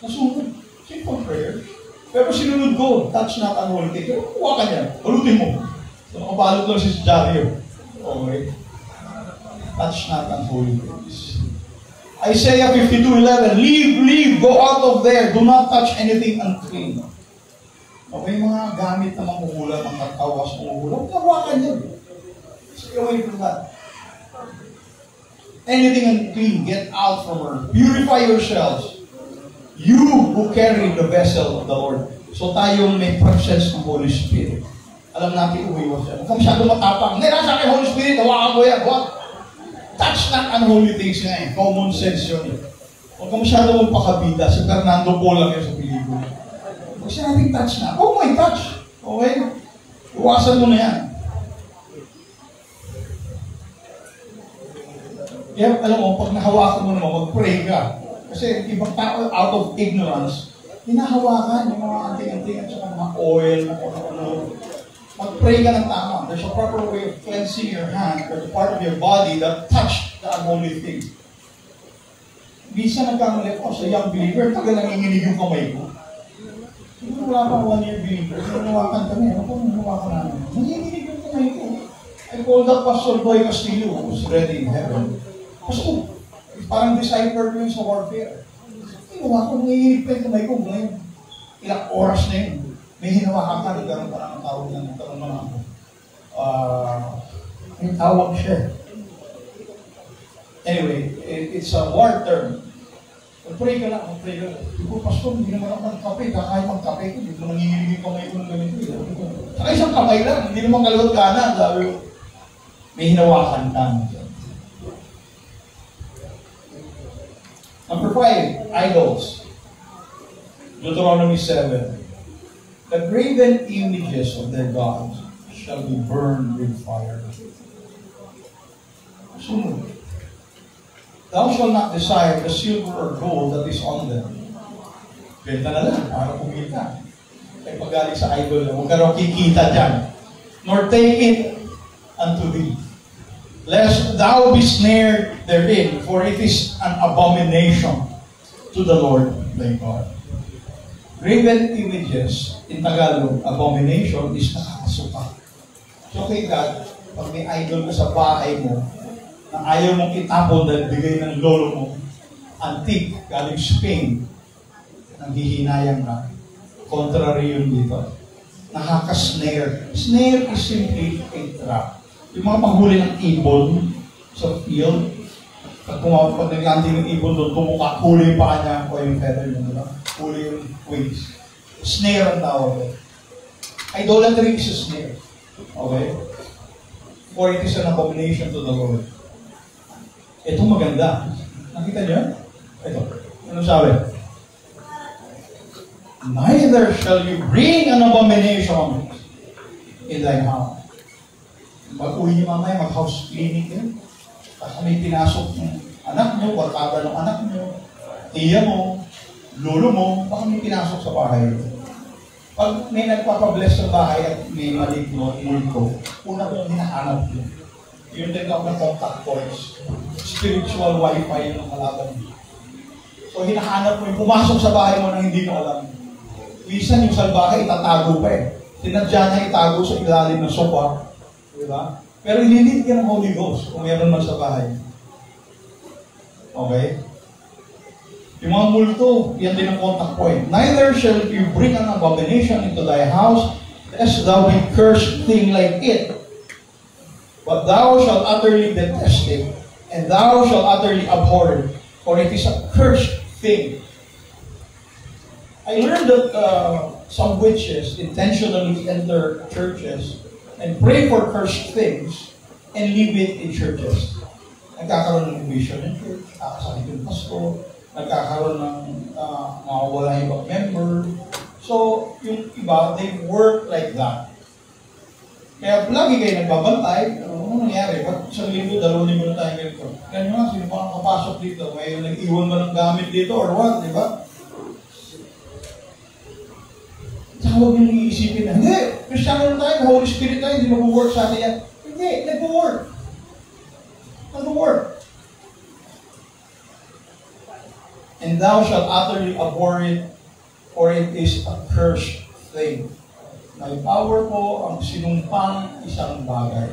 Nasunog. Simple prayer. Pero sinunod ko, touch not unholy thing. Pero kuha ka niya, balutin mo. So, nakabalot lang si Dario. Okay. Touch not unholy things. Isaiah 52:11, leave, go out of there. Do not touch anything unclean. Okay, mga gamit na manghuhula, mga tawas, manghuhula, hawakan yan. Stay away from that. Anything unclean, get out from her. Purify yourselves. You who carry the vessel of the Lord. So tayo may presence ng Holy Spirit. Alam natin umiwas yan. Huwag ka masyado matapang. Hindi, nasa akin Holy Spirit, hawakan ko yan. What? Touch not unholy things nga eh. Common sense yun. Huwag ka masyado magpakabida. Si Fernando po lang yun sa pelikula. Huwag siya natin touch na. Oh my touch. Okay? Iwasan mo na yan. Kaya alam mo, pag nahawakan mo naman, mag-pray ka. Kasi ibang tao, out of ignorance, hinahawakan yung mga anting-anting at saka mga oil, ano. Mag-pray ka ng tama. There's a proper way of cleansing your hand or the part of your body that touch the unholy thing. Bisa nagkamali ko sa young believer, tagal nanginginig yung kamay ko. Siguro wala pang 1 year believer, hinawakan kami. Ano po hinawakan namin? Nanginginig yung kamay ko. I called up Pastor Boy Castillo, who's ready in heaven. Pastor, parang disciple ko yun sa warfare. Hinawakan ko, nanginginig pa yung kamay ko ngayon. Ilang oras na yun. May hinawakan ka, nagkaroon pa ng tawag na nagkaroon na ako. May tawag siya. Anyway, it's a war term. Pray ka lang, pray ka lang. Diba, Pastor, hindi naman ako magkape. Kakain magkape ko, hindi mo nanginginig yung kamay ko ng ganito. Saka isang kamay lang, hindi naman kalawat kanan. Sabi ko, may hinawakan ka. Number 5, idols. Deuteronomy 7. The graven images of their gods shall be burned with fire. Sunod. Thou shalt not desire the silver or gold that is on them. Benta na lang, para kumita. Kaya pag-galing sa idol, huwag ka raw kikita dyan. Nor take it unto thee, lest thou be snared therein, for it is an abomination to the Lord thy God. Graven images, in Tagalog, abomination is nakakasuka. So kay God, pag may idol ka sa bahay mo, na ayaw mong itapon dahil bigay ng lolo mo, antique, galing Spain, nang hihinayang ka, contrary yun dito. Nakaka-snare. Snare is simply a trap. Yung mga panghuli ng ibon sa field, pag nag-landing ng ibon doon, tumuka, huli pa kanya, o yung feather mo, diba? Huli yung wings. Snare ang tawag. Idolatry is a snare. Okay? For it is an abomination to the Lord. Ito maganda. Nakita niyo? Ito. Ano sabi? Neither shall you bring an abomination in thy house. Pag-uwi niyo mamaya, mag-house cleaning yun. Tapos may pinasok ng anak niyo, barkada ng anak niyo, tiya mo, lolo mo, baka may pinasok sa bahay. Pag may nagpapabless sa bahay at may maligno, multo, una kong hinahanap yun. Yung tinatawag ng contact points. Spiritual wifi yung kalaban. So hinahanap mo yung pumasok sa bahay mo na hindi mo alam. Minsan yung salbahe, itatago pa eh. Tinadya niya itago sa ilalim ng sofa. Diba? Pero ininit ka ng Holy Ghost kung meron man sa bahay. Okay? Yung mga multo, yan din ang contact point. Neither shall you bring an abomination into thy house, lest thou be cursed thing like it. But thou shalt utterly detest it, and thou shalt utterly abhor it, for it is a cursed thing. I learned that some witches intentionally enter churches and pray for cursed things and leave it in churches. Nagkakaroon ng vision in church, nakasakit yung pastor, nagkakaroon ng mawawala yung member. So, yung iba, they work like that. Kaya lagi kayo nagbabantay, ano nangyari? Ba't isang linggo, 2 linggo na tayo ganito? Ganyan nga, sino pa nakapasok dito? May nag-iwan ba ng gamit dito or what? Di ba? Saka huwag yung iisipin na, hindi, Kristiyano na tayo, Holy Spirit tayo, hindi mag-work sa atin yan. Hindi, nag-work. Nag-work. And thou shalt utterly abhor it, for it is a cursed thing. May power po ang sinumpang isang bagay.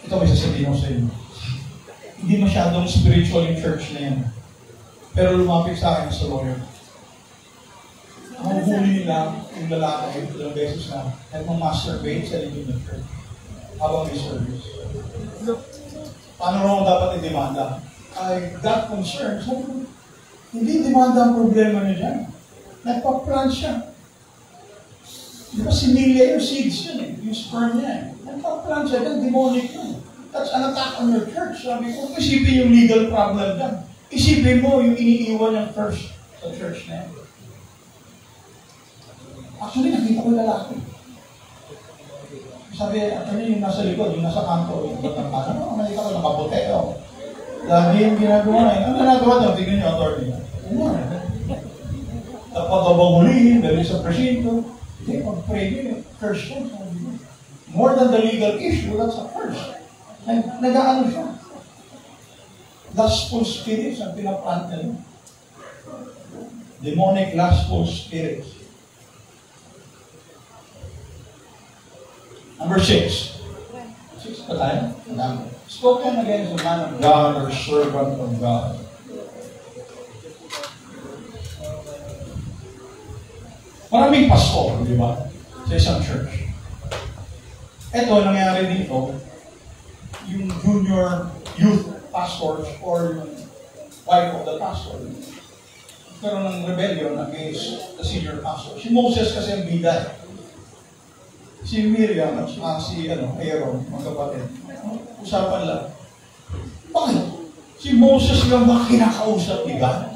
Ito may sasabihin ko sa inyo. Hindi masyadong spiritual yung church na yan. Pero lumapit sa akin sa lawyer. mahuhuli nila yung lalaki ilang beses na nagmamasturbate sa likod ng church habang may service. Paano raw dapat i-demanda? I got concerned. Sabi ko, hindi demanda ang problema niya dyan. Nagpa-plant siya. Di ba similia yung seeds yun eh, yung sperm niya eh. Nagpa-plant siya dyan, demonic yun. That's an attack on your church. Sabi ko, isipin yung legal problem dyan. Isipin mo yung iniiwan yung first sa church na yan. Actually, nakita ko yung lalaki. Sabi, actually, yung nasa likod, yung nasa kanto, yung batang ano, nakita ko, nakabote, oh. Lagi yung ginagawa eh. Ang ginagawa daw, tignan niyo, attorney. Dapat daw hulihin, dali sa presinto. Hindi, pag-pray niyo, curse siya. More than the legal issue, that's a curse. Nag-aano siya. Lustful spirits ang pinaplant niya. Demonic lustful spirits. Number 6. 6 pa tayo? Spoken against a man of God or servant of God. Maraming pastor, di ba? Sa isang church. Ito, nangyari dito, yung junior youth pastors or yung wife of the pastor, nagkaroon ng rebellion against the senior pastor. Si Moses kasi ang bida. Si Miriam at si Aaron, mga kapatid. Usapan lang. Bakit? Si Moses lang ba kinakausap ni God?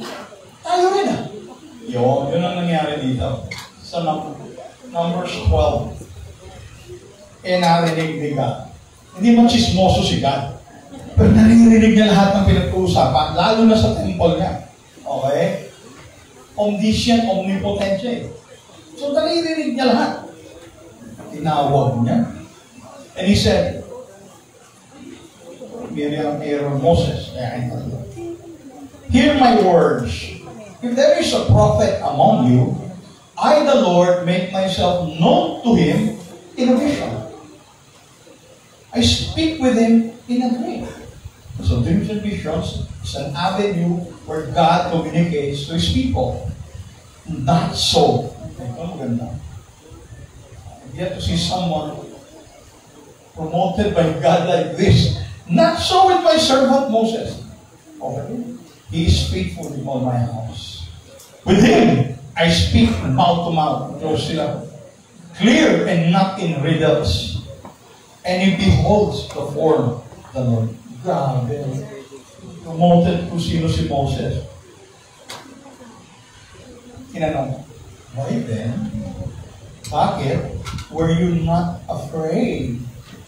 Tayo rin ah. Yun ang nangyari dito. Sa Numbers 12. Narinig ni God. Hindi man chismoso si God. Pero narinig niya lahat ng pinag-uusapan, lalo na sa temple niya. Okay? Omniscient, omnipotent siya eh. So narinig niya lahat. Tinawag niya. And he said, Miriam, Aaron, Moses, hear my words. If there is a prophet among you, I, the Lord, make myself known to him in a vision. I speak with him in a dream. So dreams and visions is an avenue where God communicates to his people. Not so. Ito maganda. Yet to see someone promoted by God like this. Not so with my servant Moses. Okay? He is faithful in all my house. With him, I speak mouth to mouth. Clear and not in riddles. And he beholds the form of the Lord. Grabe. Promoted kung sino si Moses. Tinanong, why then? Bakit were you not afraid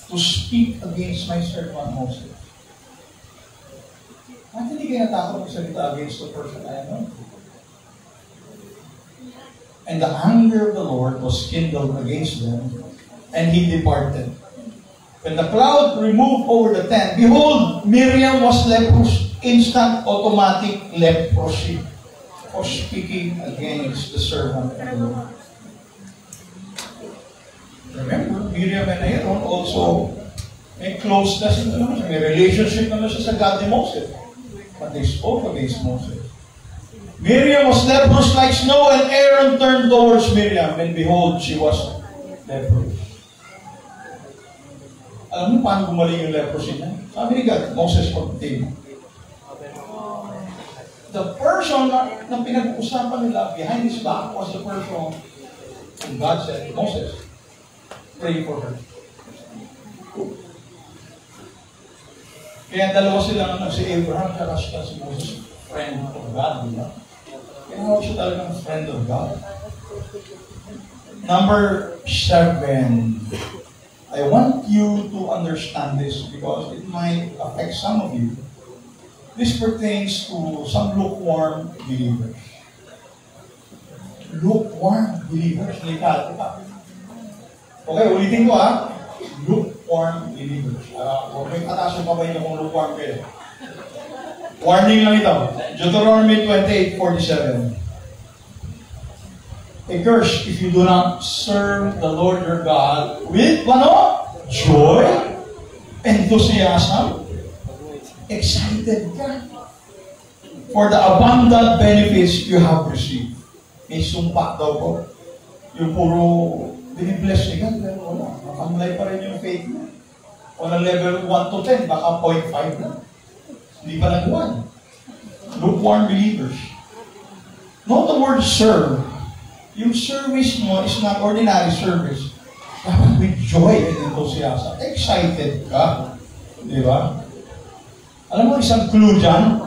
to speak against my servant Moses? Bakit hindi kayo natakot magsalita against the person I know? And the anger of the Lord was kindled against them, and he departed. When the cloud removed over the tent, behold, Miriam was leprous, instant automatic leprosy for speaking against the servant of the Lord. Remember, Miriam and Aaron also may closeness, may relationship naman siya sa God ni Moses. But they spoke against Moses. Miriam was leprous like snow, and Aaron turned towards Miriam, and behold, she was leprous. Alam mo paano gumaling yung leprosy niya? Sabi ni God, Moses continue. The person na pinag-usapan nila behind his back was the person whom God said, Moses, pray for her. Kaya dalawa silang si Abraham at si Moses, friend of God, di ba? Kaya siya talagang friend of God. Number 7. I want you to understand this because it might affect some of you. This pertains to some lukewarm believers. Lukewarm believers. Likat, di ba? Okay, ulitin ko ha. Lukewarm believers. Huwag may pataas yung kamay niyo kung lukewarm kayo. Warning lang ito. Deuteronomy 28:47. A curse if you do not serve the Lord your God with joy, enthusiasm, excited ka for the abundant benefits you have received. May sumpa daw po. Yung puro binibless ni God, pero wala. Makamlay pa rin yung faith mo. On a level 1 to 10, baka 0.5 na. Hindi pa nag-1. Lukewarm believers. Note the word serve. Yung service mo is not ordinary service. Dapat with joy and enthusiasm. Excited ka. Di ba? Alam mo, isang clue dyan,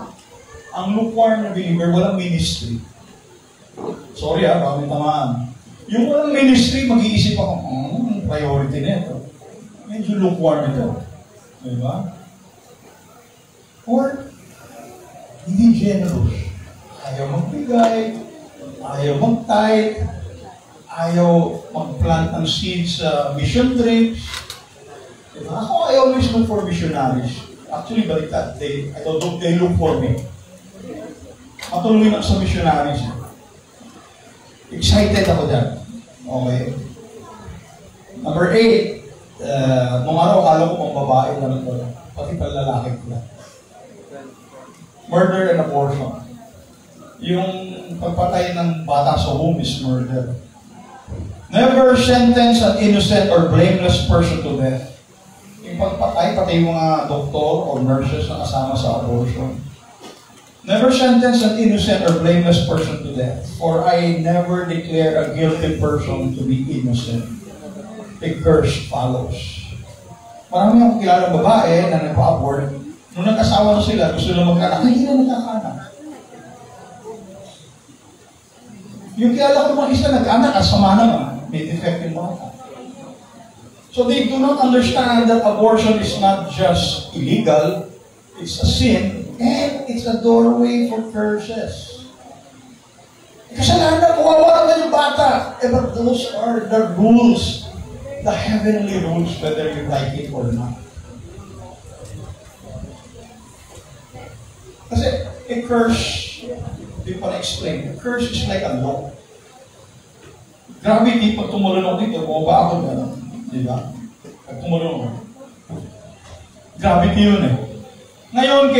ang lukewarm na believer, walang ministry. Sorry baka may tamaan. Yung walang ministry, mag-iisip ako, priority na ito. Medyo lukewarm ito. Di ba? Or, hindi generous. Ayaw magbigay, ayaw mag-tithe, ayaw mag-plant ng seeds sa mission trips. Diba? Ako, I always look for missionaries. Actually, baliktad. They look for me. Matulungin ako sa missionaries. Excited ako dyan. Okay. Number 8, nung araw, akala ko mga babae lang ito. Pati pala lalaki ko lang. Murder and abortion. Yung pagpatay ng bata sa womb is murder. Never sentence an innocent or blameless person to death. Yung pagpatay, pati yung mga doktor or nurses na kasama sa abortion. Never sentence an innocent or blameless person to death, for I never declare a guilty person to be innocent. A curse follows. Marami akong kilalang babae na nagpa-abort. Nung nag-asawa na sila, gusto na magkaanak, hindi na nagkakaanak. Yung kilala ko mga isa nag-anak, asama naman, may defect yung bata. So they do not understand that abortion is not just illegal, it's a sin, and it's a doorway for curses. Kasalanan, kawawa na yung bata. But those are the rules, the heavenly rules, whether you like it or not. Kasi a curse, hindi ko na-explain, a curse is like a law. Gravity, pag tumulon ako dito, bumaba ako gano'n. Di ba? Pag tumulon ako. Gravity yun eh. Ngayon,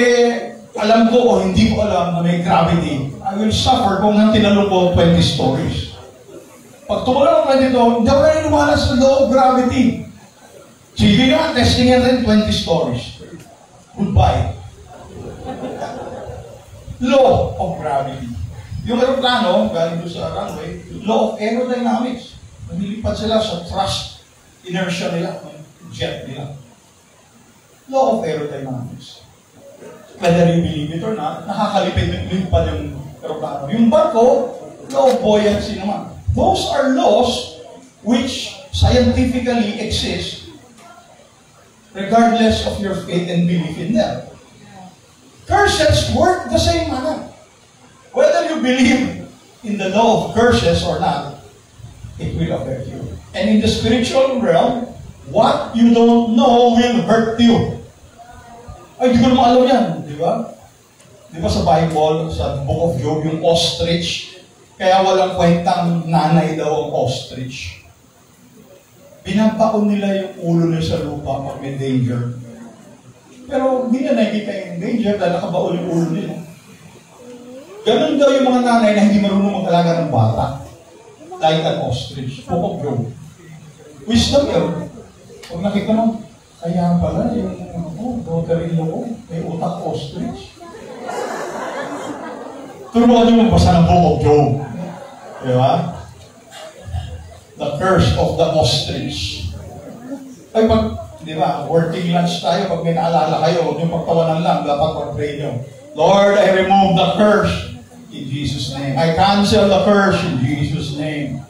alam ko o hindi ko alam na may gravity, I will suffer kung nang tinalong ko 20 stories. Pag tumulong ako dito, hindi ako naniniwala sa law of gravity. Sige nga, testing natin 20 stories. Goodbye. Law of gravity. Yung aeroplano, galing doon sa runway, law of aerodynamics. Nalilipad sila sa thrust, inertia nila, jet nila. Law of aerodynamics. Whether you believe it or not, nakakalipid pa yung aeroplano. Yung barko, law of buoyancy naman. Those are laws which scientifically exist regardless of your faith and belief in them. Curses work the same manner. Whether you believe in the law of curses or not, it will affect you. And in the spiritual realm, what you don't know will hurt you. Ay, di ko naman alam yan, di ba? Di ba sa Bible, sa Book of Job, yung ostrich, kaya walang kwentang nanay daw ang ostrich. Binabaon nila yung ulo nila sa lupa pag may danger. Pero hindi na nakikita yung danger dahil nakabaon yung ulo nila. Ganun daw yung mga nanay na hindi marunong mag-alaga ng bata. Like an ostrich. Book of Job. Wisdom yun. Pag nakita mo, kaya pala yung daughter-in-law ko, may utak ostrich. Turuan nyo magbasa ng Book of Job. Diba? The curse of the ostrich. Ay, pag, di ba, working lunch tayo, pag may naalala kayo, huwag nyo pagtawanan lang, dapat pag-pray nyo. Lord, I remove the curse in Jesus' name. I cancel the curse in Jesus' name.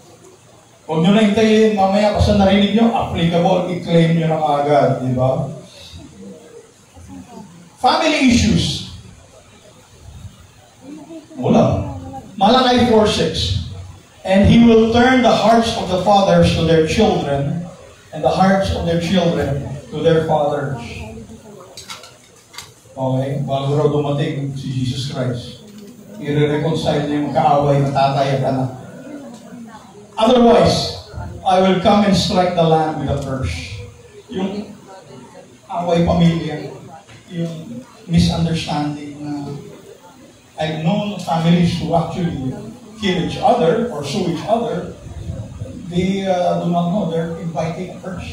Huwag nyo na hintayin, mamaya basta narinig nyo, applicable, i-claim nyo na agad, di ba? Family issues. Wala. Malachi 4:6. And He will turn the hearts of the fathers to their children, and the hearts of their children to their fathers. Okay? Bago raw dumating si Jesus Christ, i-reconcile niya yung kaaway na tatay at anak. Otherwise, I will come and strike the land with a curse. Yung away pamilya, yung misunderstanding na I've known families who actually kill each other or sue each other, they do not know. They're inviting a curse.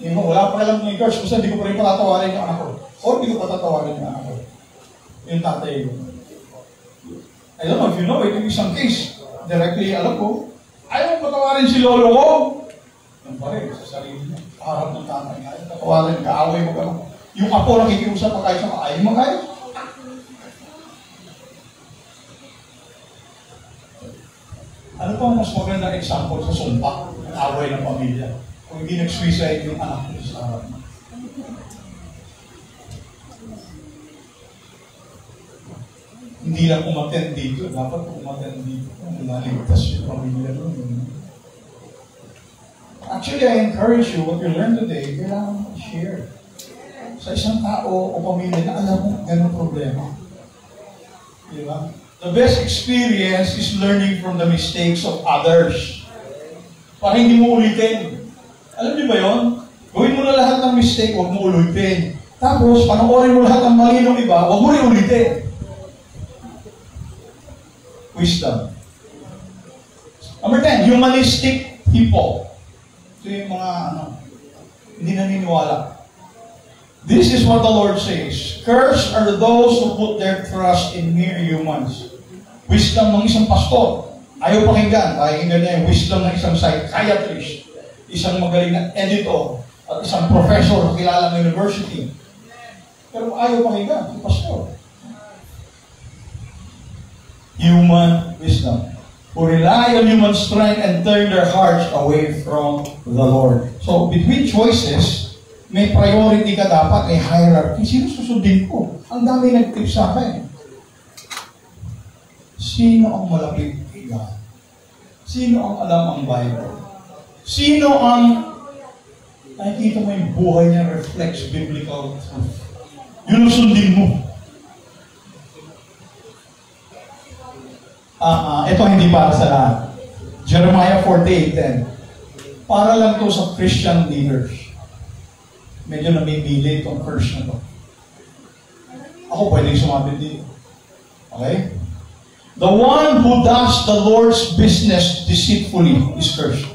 You know, wala pa alam ng curse kasi hindi ko pa rin patatawarin yung anak ko. O hindi ko patatawarin yung anak ko. Yung tatay ko. I don't know if you know it, in isang case, directly alam ko, ayaw patawarin si lolo ko. Yung pa rin, sa sarili niya. Harap ng tatay niya. Ayaw patawarin, kaaway mo ka. Yung apo nakikiusap pa kahit sa ayaw mo kayo. Ano pa ang mas magandang example sa sumpa ng away ng pamilya? Kung hindi nag-suicide yung anak ko sa harap mo. Hindi lang umattend dito, dapat umattend dito. Naligtas yung pamilya nun. Actually, I encourage you, what you learn today, kailangan share. Sa isang tao o pamilya na alam mo ganun problema. Di ba? The best experience is learning from the mistakes of others. Para hindi mo ulitin. Alam niyo ba yun? Gawin mo na lahat ng mistake, huwag mo ulitin. Tapos, panoorin mo lahat ng mali ng iba, huwag mo rin ulitin. Wisdom. Number 10, humanistic people. Ito yung mga, hindi naniniwala. This is what the Lord says. Cursed are those who put their trust in mere humans. Wisdom ng isang pastor. Ayaw pakinggan niya yung wisdom ng isang psychiatrist, isang magaling na editor, at isang professor na kilala ng university. Pero ayaw pakinggan, yung pastor. Human wisdom, who rely on human strength and turn their hearts away from the Lord. So, between choices, may priority ka dapat, may hierarchy. Sino susundin ko? Ang dami nag-tip sa akin. Sino ang malapit kay God? Sino ang alam ang Bible? Sino ang nakikita mo yung buhay niya reflects biblical truth? Yun ang sundin mo. Ito hindi para sa lahat. Jeremiah 48:10. Para lang to sa Christian leaders. Medyo namimili itong verse na to. Ako pwedeng sumabit dito. Okay? The one who does the Lord's business deceitfully is cursed.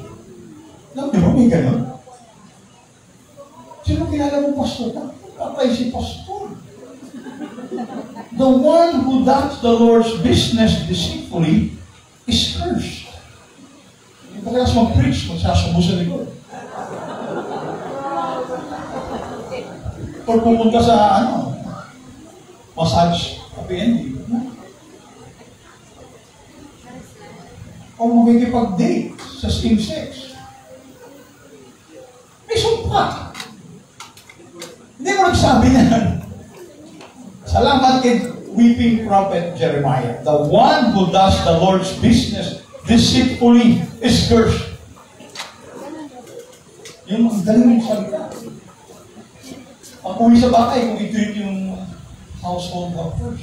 Alam niyo ba may ganun? Sino kilala mo pastor ka? Kapay si pastor. The one who does the Lord's business deceitfully is cursed. Hindi pa kaya mag-preach, magsasubo sa likod. Or pumunta sa, massage, PND. O makikipag-date sa same sex. May sumpa. Hindi mo nagsabi niyan. Salamat kay weeping prophet Jeremiah. The one who does the Lord's business deceitfully is cursed. Yung ang galing yung salita. Pag uwi sa bahay, kung i-treat yung household workers,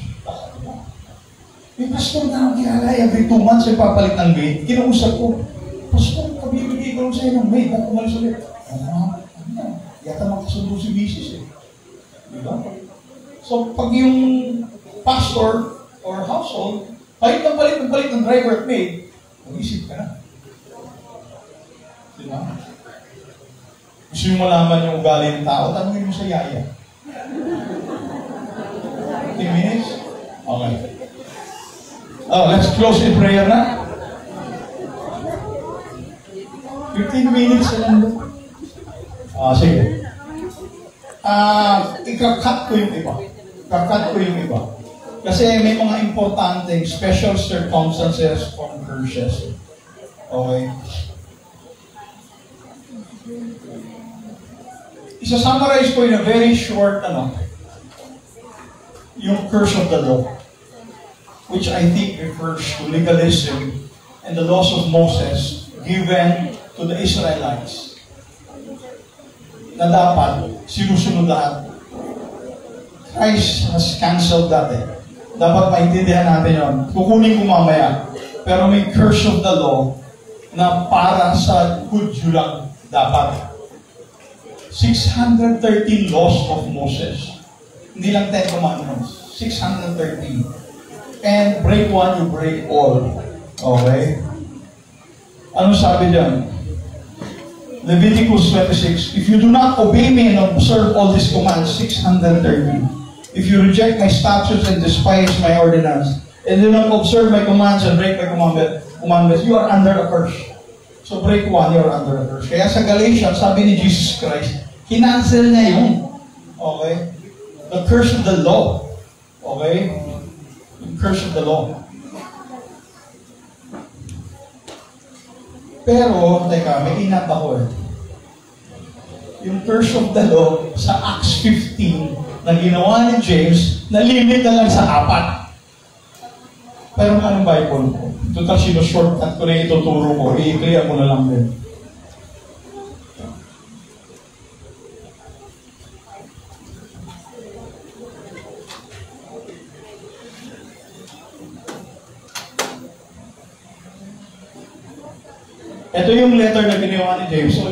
may pastor na akong kilala, every 2 months ay papalit ng maid. Kinausap ko, pastor, kabibigay ko lang sa'yo ng maid. Ba't umalis ulit? Yata makasundo si Mrs. Diba? So, pag yung pastor or household, palit ng driver at maid, mag-isip ka na. Diba? Gusto yung malaman yung ugali ng tao, tanongin mo sa yaya. 15 minutes? Okay. Let's close in prayer na. 15 minutes na lang. Sige. Ika-cut ko yung iba. Kasi may mga importanteng special circumstances or curses. Okay? Isa-summarize ko in a very short, yung curse of the law, which I think refers to legalism and the laws of Moses given to the Israelites na dapat sinusunod lahat. Christ has canceled that. Dapat maintindihan natin yun. Kukunin ko mamaya. Pero may curse of the law na para sa Hudyo lang dapat. 613 laws of Moses. Hindi lang 10 commandments. 613. And break one, you break all. Okay? Ano sabi dyan? Leviticus 26, if you do not obey me and observe all these commands, 613. If you reject my statutes and despise my ordinance, and do not observe my commands and break my commandments, you are under a curse. So break one, you are under a curse. Kaya sa Galatians, sabi ni Jesus Christ, kinancel niya yun. Okay? The curse of the law. Okay? The curse of the law. Pero, teka, may inat ako eh. Yung curse of the law sa Acts 15 na ginawa ni James, na-limit na lang sa 4. Pero anong Bible ko? Total, shortcut ko na ituturo ko. I-clear ko na lang din. Ito yung letter na ginawa ni James. So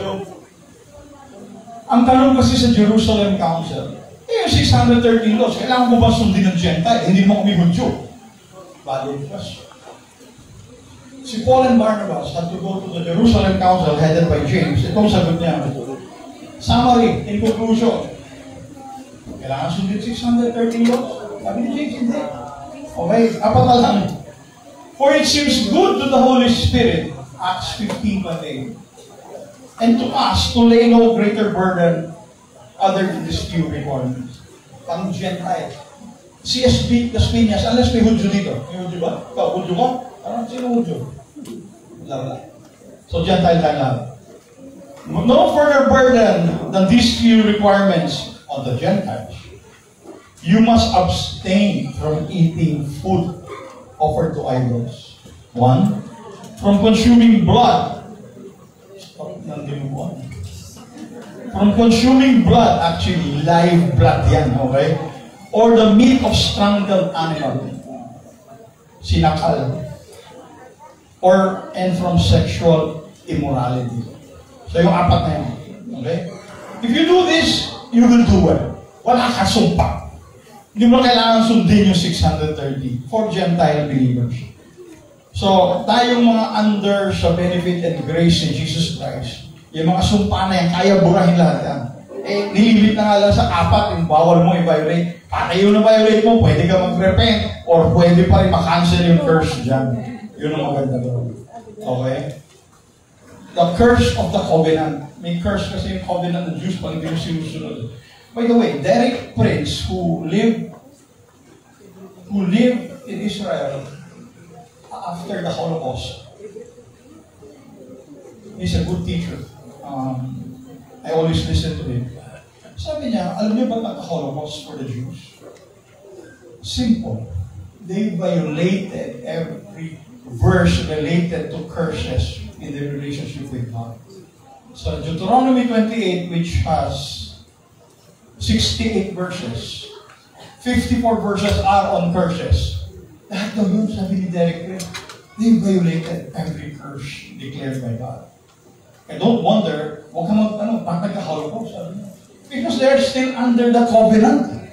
ang tanong kasi sa Jerusalem Council, yung 613 laws, kailangan mo ba sundin ng Gentile? Hindi mo kami Hudyo. Valid question. Si Paul and Barnabas had to go to the Jerusalem Council headed by James. Itong sagot niya. Summary, in conclusion, kailangan sundin 613 laws? Sabi ni James, hindi. Okay, apat na lang. For it seems good to the Holy Spirit, Acts 15:8. And to us, to lay no greater burden other than these few requirements. Pang Gentile. CSB, Las Piñas, unless may Hudyo dito. May Hudyo ba? Ikaw, Hudyo ka? Parang sino Hudyo? Wala. So Gentile tayo lang. No further burden than these few requirements on the Gentiles. You must abstain from eating food offered to idols. 1. From consuming blood. From consuming blood, actually, live blood yan, okay? Or the meat of strangled animal. Sinakal. And from sexual immorality. So yung apat na yun. Okay? If you do this, you will do well. Wala ka sumpa. Hindi mo kailangan sundin yung 630 for Gentile believers. So, tayong mga under sa benefit and grace ni Jesus Christ, yung mga sumpa na yan, kaya burahin lahat yan. Nilimit na nga lang sa 4, yung bawal mo i-violate. Para yun na-violate mo, pwede ka mag-repent, or pwede pa rin makancel yung curse dyan. Yun ang maganda gawin. Okay? The curse of the covenant. May curse kasi yung covenant ng Jews pag hindi mo sinusunod. By the way, Derek Prince, who lived in Israel after the Holocaust, he's a good teacher. I always listen to him. Sabi niya, alam niyo ba nagka-Holocaust for the Jews? Simple. They violated every verse related to curses in their relationship with God. So Deuteronomy 28, which has 68 verses, 54 verses are on curses. Lahat daw yun, sabi ni Derek Prince, they violated every curse declared by God. And don't wonder, huwag ka bakit nagka-Holocaust? Because they're still under the covenant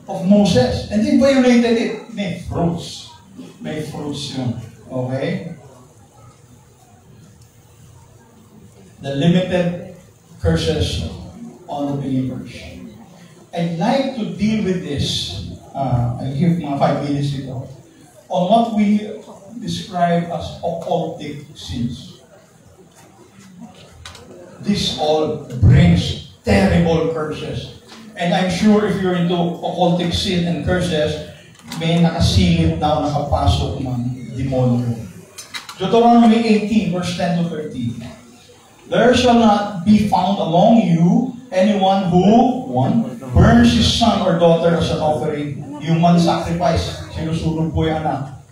of Moses. And they violated it. May fruits. May fruits yun. Okay? The limited curses on the believers. I'd like to deal with this, I'll give mga 5 minutes ito, on what we describe as occultic sins. This all brings terrible curses. And I'm sure if you're into occultic sin and curses, may nakasilip na nakapasok ng demonyo. Deuteronomy 18, verse 10 to 13. There shall not be found among you anyone who, 1, burns his son or daughter as an offering, human sacrifice. Sinusunog po yung anak.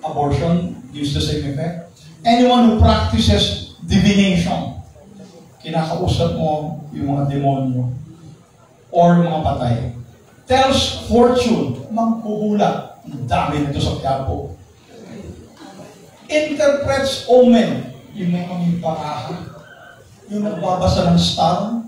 Abortion gives the same effect. Anyone who practices divination. Kinakausap mo yung mga demonyo or mga patay. Tells fortune, manghuhula. Ang dami nito sa Quiapo. Interprets omen, yung may mga baraha. Yung nagbabasa ng star.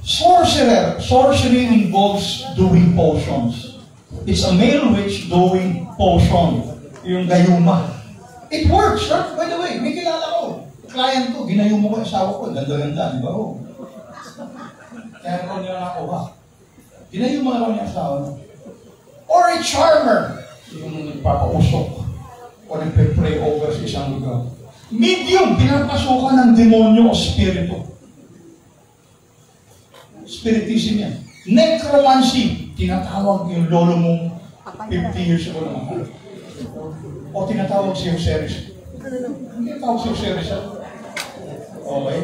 Sorcery involves doing potions. It's a male witch doing potion. Yung gayuma. It works, right? By the way, may kilala ko. Client ko, ginayuma ko yung asawa ko. Ganda-ganda, di ba? Oh. Kaya ko nila nakuha. Ginayuma ko niya asawa. Or a charmer. Yung nagpapausok. O nagpe-pray over sa isang lugar. Medium, pinapasukan ng demonyo o spirito. Spiritism yan. Necromancy, tinatawag yung lolo mong 50 years ago naman. O tinatawag si Osiris. Tinatawag si Osiris. Okay?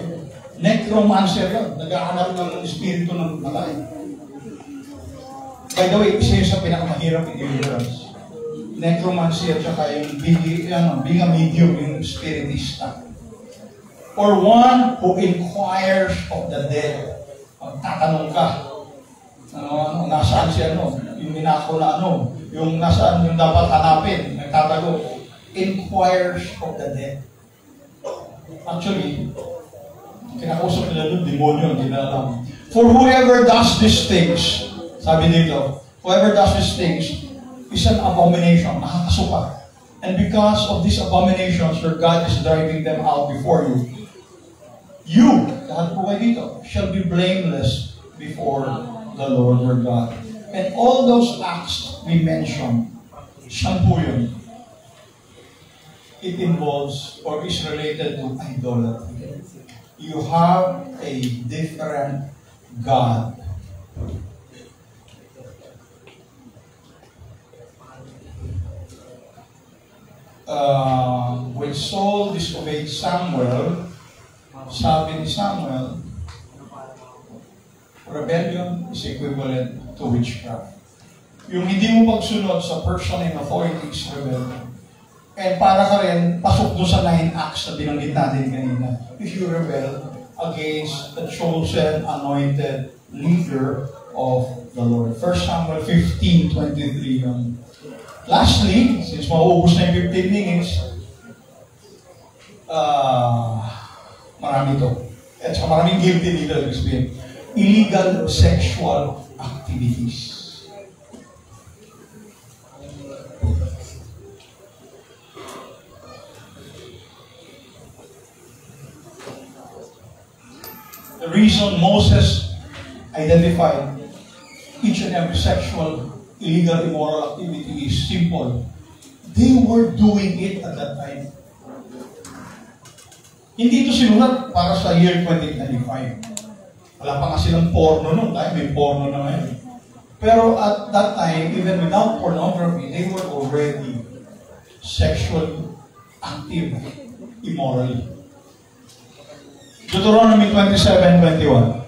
Necromancer yun. Naghahanap ng espiritu ng matay. By the way, isa yun sa pinakamahirap in deliverance. Necromancy at saka yung being a medium, yung spiritista. Or one who inquires of the dead. Tatanong ka, nasaan si yung ninako na yung nasaan yung dapat hanapin, nagtatago, inquires of the dead. Actually, kinakausap nila doon, demonyo, hindi na alam. For whoever does these things, sabi dito, whoever does these things is an abomination, nakakasuka. And because of these abominations, your God is driving them out before you. You, lahat po kayo dito, shall be blameless before the Lord your God. And all those acts we mentioned, saan po yun? It involves or is related to idolatry. You have a different God. When Saul disobeyed Samuel, sabi ni Samuel, rebellion is equivalent to witchcraft. Yung hindi mo pagsunod sa person and authority is rebellion. And para ka rin, pasok doon sa 9 acts na binanggit natin kanina. If you rebel against the chosen, anointed leader of the Lord. 1 Samuel 15:23 yun. Lastly, since mauubos na yung 15 minutes, marami to. At saka maraming guilty dito, illegal sexual activities. The reason Moses identified each and every sexual, illegal, immoral activity is simple. They were doing it at that time. Hindi ito sinulat para sa year 2025. Wala pa nga silang porno noon. Dahil may porno na ngayon. Pero at that time, even without pornography, they were already sexually active, immorally. Deuteronomy 27:21.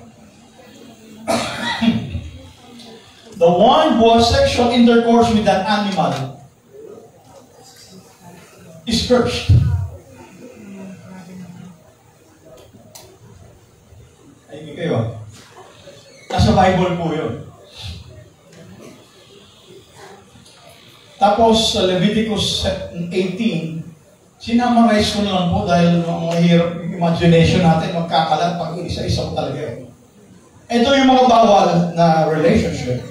The one who has sexual intercourse with an animal is cursed. Ay, hindi kayo. Nasa Bible po yun. Tapos sa Leviticus 18, sinamarize ko naman po dahil mahirap yung imagination natin magkakalat pag isa-isa ko talaga. Ito yung mga bawal na relationship.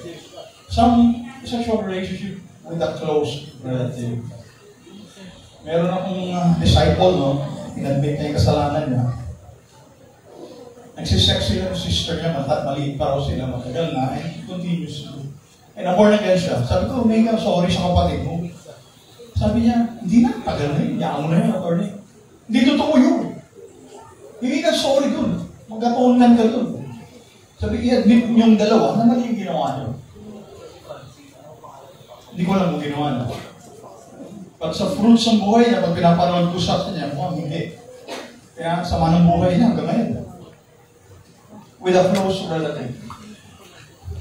Some sexual relationship with a close relative. Meron akong disciple, no? Inadmit niya yung kasalanan niya. Nagsisex sila ng sister niya, maliit pa raw sila, matagal na, and continues. And na-born again siya. Sabi ko, Mega, sorry sa kapatid mo. Sabi niya, hindi na, tagal na yun, yaman mo na yun, attorney. Hindi totoo yun. Hindi ka sorry dun. Mag-atonement ka dun. Sabi, i-admit niyong dalawa na mali yung ginawa niyo. Hindi ko alam kung ginawa niya. Pag sa fruits ng buhay niya, pag pinapanood ko sa kanya, mukhang hindi. Kaya sama ng buhay niya hanggang ngayon. With a close relative.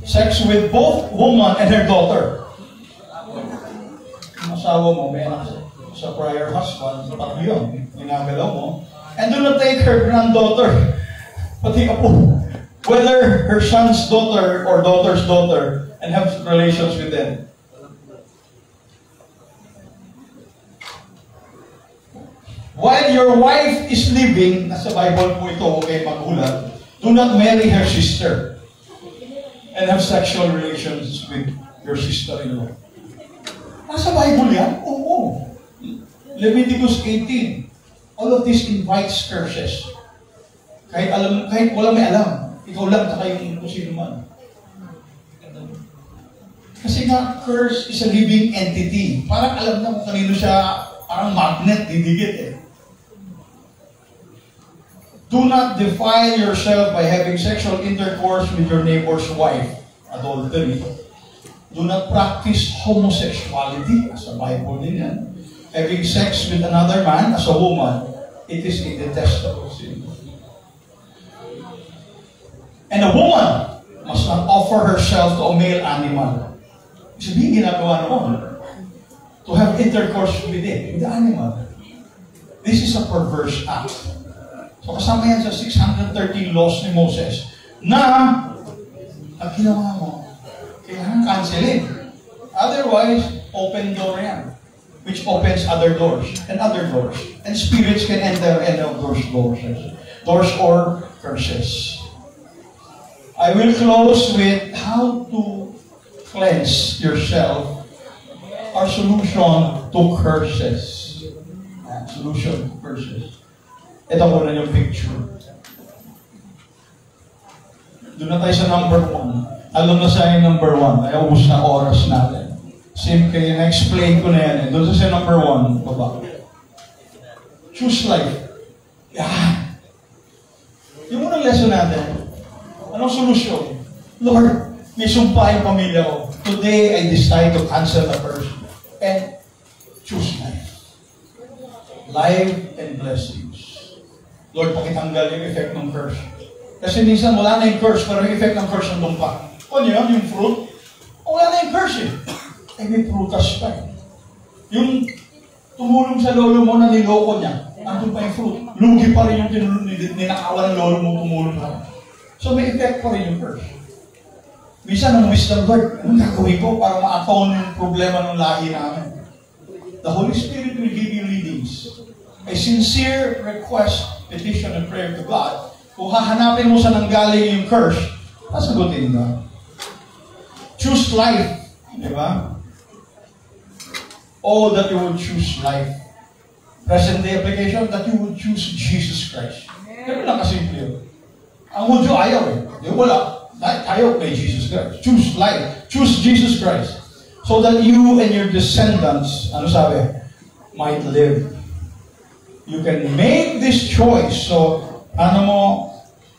Sex with both woman and her daughter. Ang asawa mo, may anak sa prior husband, tatlo yun, ginagalaw mo. And do not take her granddaughter, pati apo, whether her son's daughter or daughter's daughter, and have relations with them. While your wife is living, nasa Bible po ito, okay, magulat, Do not marry her sister and have sexual relations with your sister-in-law. Nasa Bible yan? Oo. Leviticus 18. All of this invites curses. Kahit wala may alam. Ikaw lang, saka yung kung sino man. Kasi nga, curse is a living entity. Parang alam na kung kanino siya, parang magnet, didikit eh. Do not defile yourself by having sexual intercourse with your neighbor's wife. Adultery. Do not practice homosexuality. As a Bible din yan. Having sex with another man, as a woman, it is a detestable sin. And a woman must not offer herself to a male animal. Sabihin ginagawa noon. To have intercourse with it, with the animal. This is a perverse act. So kasama yan sa 613 laws ni Moses na ang ginawa mo, kailangan cancelin. Otherwise, open door yan. Which opens other doors and other doors. And spirits can enter any of those doors. Doors or curses. I will close with how to cleanse yourself. Our solution to curses. Solution to curses. Ito muna yung picture. Doon na tayo sa number 1. Alam na sa number 1. Ay, ubus na oras natin. Simple, na-explain ko na yan. Doon sa number 1, baba. Choose life. Yan. Yung unang lesson natin, anong solusyon? Lord, may sumpa yung pamilya ko. Today, I decide to cancel the curse and choose life. Life and blessings. Lord, pakitanggal yung effect ng curse. Kasi minsan wala na yung curse, pero yung effect ng curse ng lumpa. O niyo, yung fruit, wala na yung curse eh. Eh, may prutas pa eh. Yung tumulong sa lolo mo na niloko niya, andun pa yung fruit. Lugi pa rin yung ninakawan ng lolo mo, tumulong pa. So may effect pa rin yung curse. Minsan, ang wisdom, Lord, anong gagawin ko para ma-atone yung problema ng lahi namin? The Holy Spirit will give you leadings. A sincere request, petition, and prayer to God. Kung hahanapin mo sa nanggaling yung curse, pasagutin ka. Choose life. Di ba? Oh, that you would choose life. Present day application, that you would choose Jesus Christ. Ganun lang kasimple yun. Ang Hudyo ayaw eh. Di wala. Ayaw kay Jesus Christ. Choose life. Choose Jesus Christ. So that you and your descendants, ano sabi, might live. You can make this choice. So, ano mo,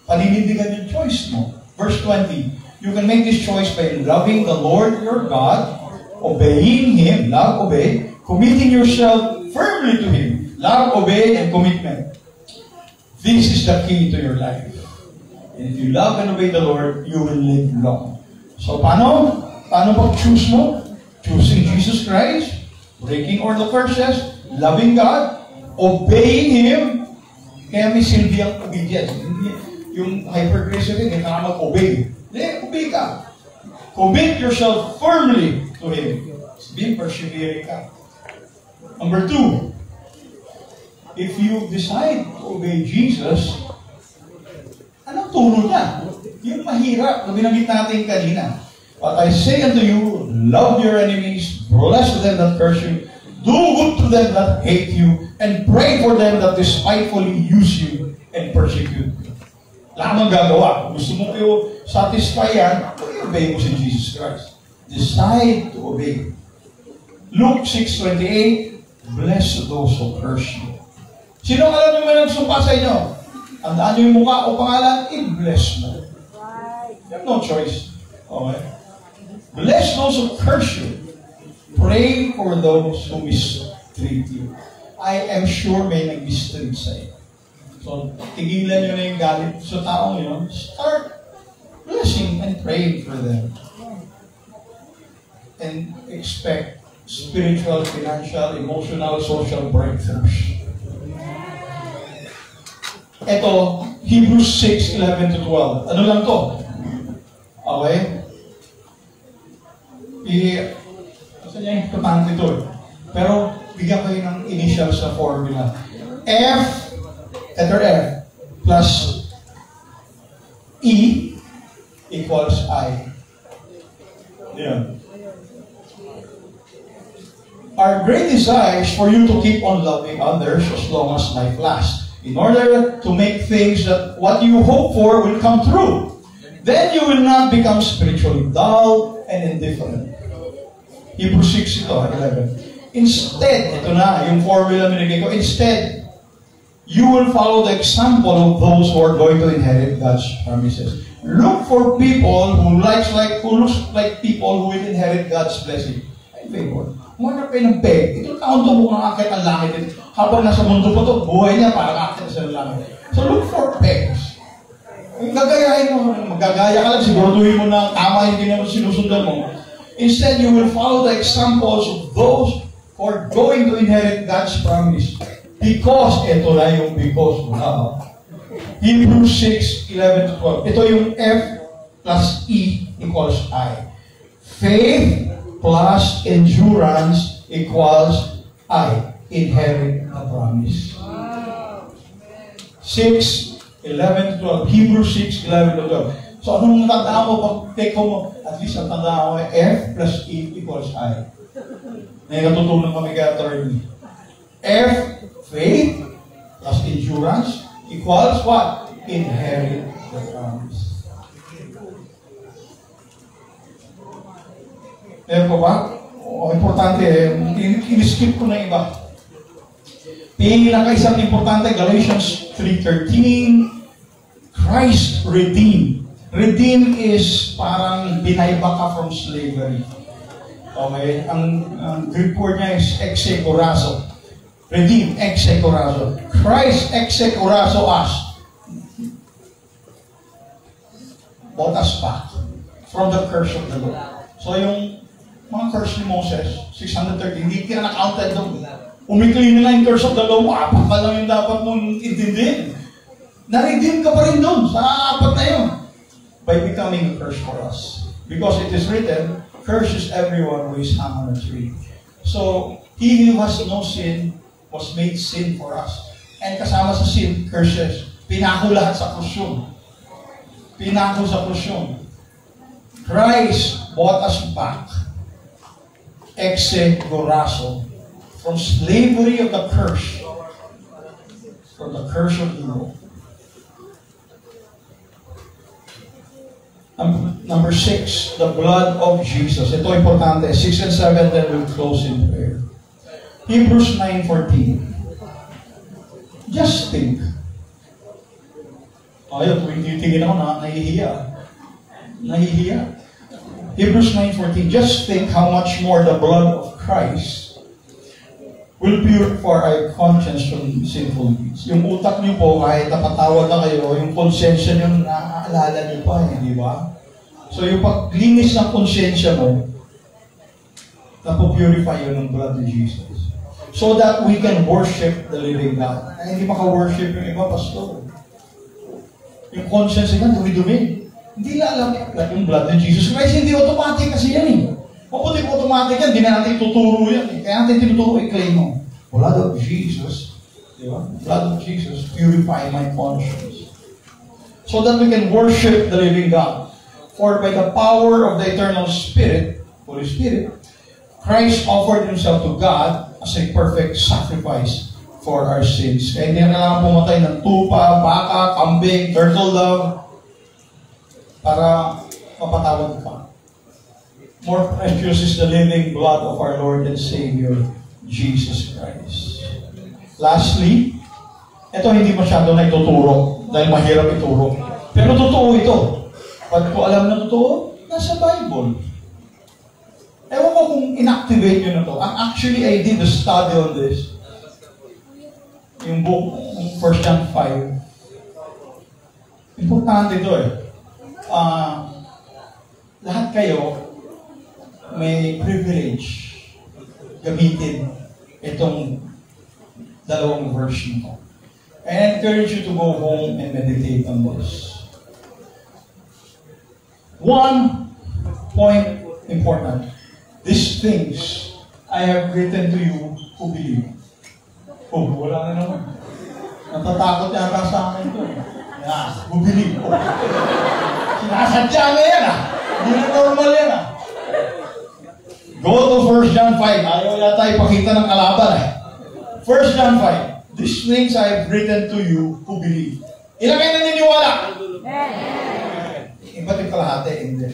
paninindigan yung choice mo. Verse 20, you can make this choice by loving the Lord your God, obeying Him, love, obey, committing yourself firmly to Him, love, obey, and commitment. This is the key to your life. And if you love and obey the Lord, you will live long. So, paano? Paano pag-choose mo? Choosing Jesus Christ, breaking all the curses, loving God, obeying Him. Kaya may silbi ang obedience. Yung hyper-grace yun, hindi ka mag-obey. Hindi, obey ka. Commit yourself firmly to Him. Be persevering ka. Number 2, if you decide to obey Jesus, anong tunod niya? Yung mahirap na binanggit natin kanina. But I say unto you, love your enemies, bless them that curse you, do good to them that hate you, and pray for them that despitefully use you and persecute you. Lamang gagawa. Gusto mo kayo satisfy yan, obey mo si Jesus Christ. Decide to obey. Luke 6:28, bless those who curse you. Sino alam nyo may nagsumpa sa inyo? Tandaan nyo yung mukha o pangalan, i-bless mo. You have no choice. Okay? Bless those who curse you. Pray for those who mistreat you. I am sure may nag-mistreat sa'yo. So, tigilan nyo na yung galit sa taong yun. Start blessing and praying for them. And expect spiritual, financial, emotional, social breakthroughs. Ito, Hebrews 6:11-12. Ano lang to? Okay? Kasi niya yung importante ito. Pero, bigyan kayo ng initial sa formula. F, letter F, plus E equals I. Yeah. Our great desire is for you to keep on loving others as long as life lasts, in order to make things that what you hope for will come true. Then you will not become spiritually dull and indifferent. Hebrews 6 ito, 11. Instead, ito na, yung formula minigay ko, instead, you will follow the example of those who are going to inherit God's promises. Look for people who looks like people who will inherit God's blessing. Ay, favor. Humanap kayo ng peg. Ito kaunto mo kung akit ang langit. Habang nasa mundo pa ito, buhay niya parang akit sa langit. So look for pegs. Kung gagayahin mo, magagaya ka lang, siguraduhin mo na tama yung ginagawa sinusundan mo. Instead, you will follow the examples of those who are going to inherit God's promise. Because, ito na yung because mo na. Hebrews 6, 11 to 12. Ito yung F plus E equals I. Faith plus endurance equals I. Inherit the promise. 6, 11 to 12. Hebrews 6, 11 to 12. So, anong natandaan mo pag take mo? At least ang tandaan mo, F plus E equals I. Ngayon natutunan kami kaya third. F, faith, plus endurance, equals what? Inherit the promise. Meron pa ba? Importante, in-skip ko na iba. Pinaka-isang importante, Galatians 3:13, Christ redeemed. Redeem is parang binayba ka from slavery. Okay? Ang Greek word niya is execorazo. Redeem, execorazo. Christ execorazo us. Bought us back from the curse of the law. So yung mga curse ni Moses, 630, hindi ka na-counted doon. Umikli na yung curse of the law, apat pa lang yung dapat mong intindihin. Na-redeem ka pa rin doon sa apat na yun. By becoming a curse for us. Because it is written, curses everyone who is hung on a tree. So, he who has no sin was made sin for us. And kasama sa sin, curses. Pinako lahat sa krus yun. Pinako sa krus yun. Christ bought us back. Exegorazo. From slavery of the curse. From the curse of the law. Number 6, the blood of Jesus. Ito importante. 6 and 7, then we'll close in prayer. Hebrews 9:14. Just think. Ayaw, kung titingin ako na, nahihiya. Nahihiya. Hebrews 9:14. Just think how much more the blood of Christ will purify our conscience from sinful deeds. Yung utak niyo po, kahit napatawad na kayo, yung konsensya niyo, naaalala niyo pa, di ba? So yung paglinis ng konsensya mo, napopurify yun ng blood of Jesus. So that we can worship the living God. Ay, hindi maka-worship yung iba, pastor. Yung conscience niya, dumi-dumi. Hindi na alam yung blood of Jesus Christ, hindi automatic kasi yan eh. Mabuti kung automatic yan, hindi na natin tuturo yan eh. Kaya natin tinuturo, i-claim mo. Blood of Jesus, di ba? Blood of Jesus, purify my conscience. So that we can worship the living God. For by the power of the eternal Spirit, Holy Spirit, Christ offered Himself to God as a perfect sacrifice for our sins. Kaya hindi na kailangan pumatay ng tupa, baka, kambing, turtle dove, para mapatawad ka. More precious is the living blood of our Lord and Savior, Jesus Christ. Lastly, ito hindi masyado na ituturo dahil mahirap ituro. Pero totoo ito. Pag ko alam na totoo, nasa Bible. Ewan ko kung inactivate nyo na to. Actually, I did a study on this. Yung book, 1 John 5. Importante ito eh. Lahat kayo may privilege gamitin itong dalawang verse nito. I encourage you to go home and meditate on this. One point important. These things I have written to you who believe. Oh, wala na naman. Natatakot yata sa akin ito. Who believe? Sinasadya na yan Hindi na normal yan Go to 1 John 5. Ayaw yata ipakita ng kalaban 1 John 5. These things I have written to you who believe. Ilan kayo naniniwala? Iba't yung kalahati, hindi.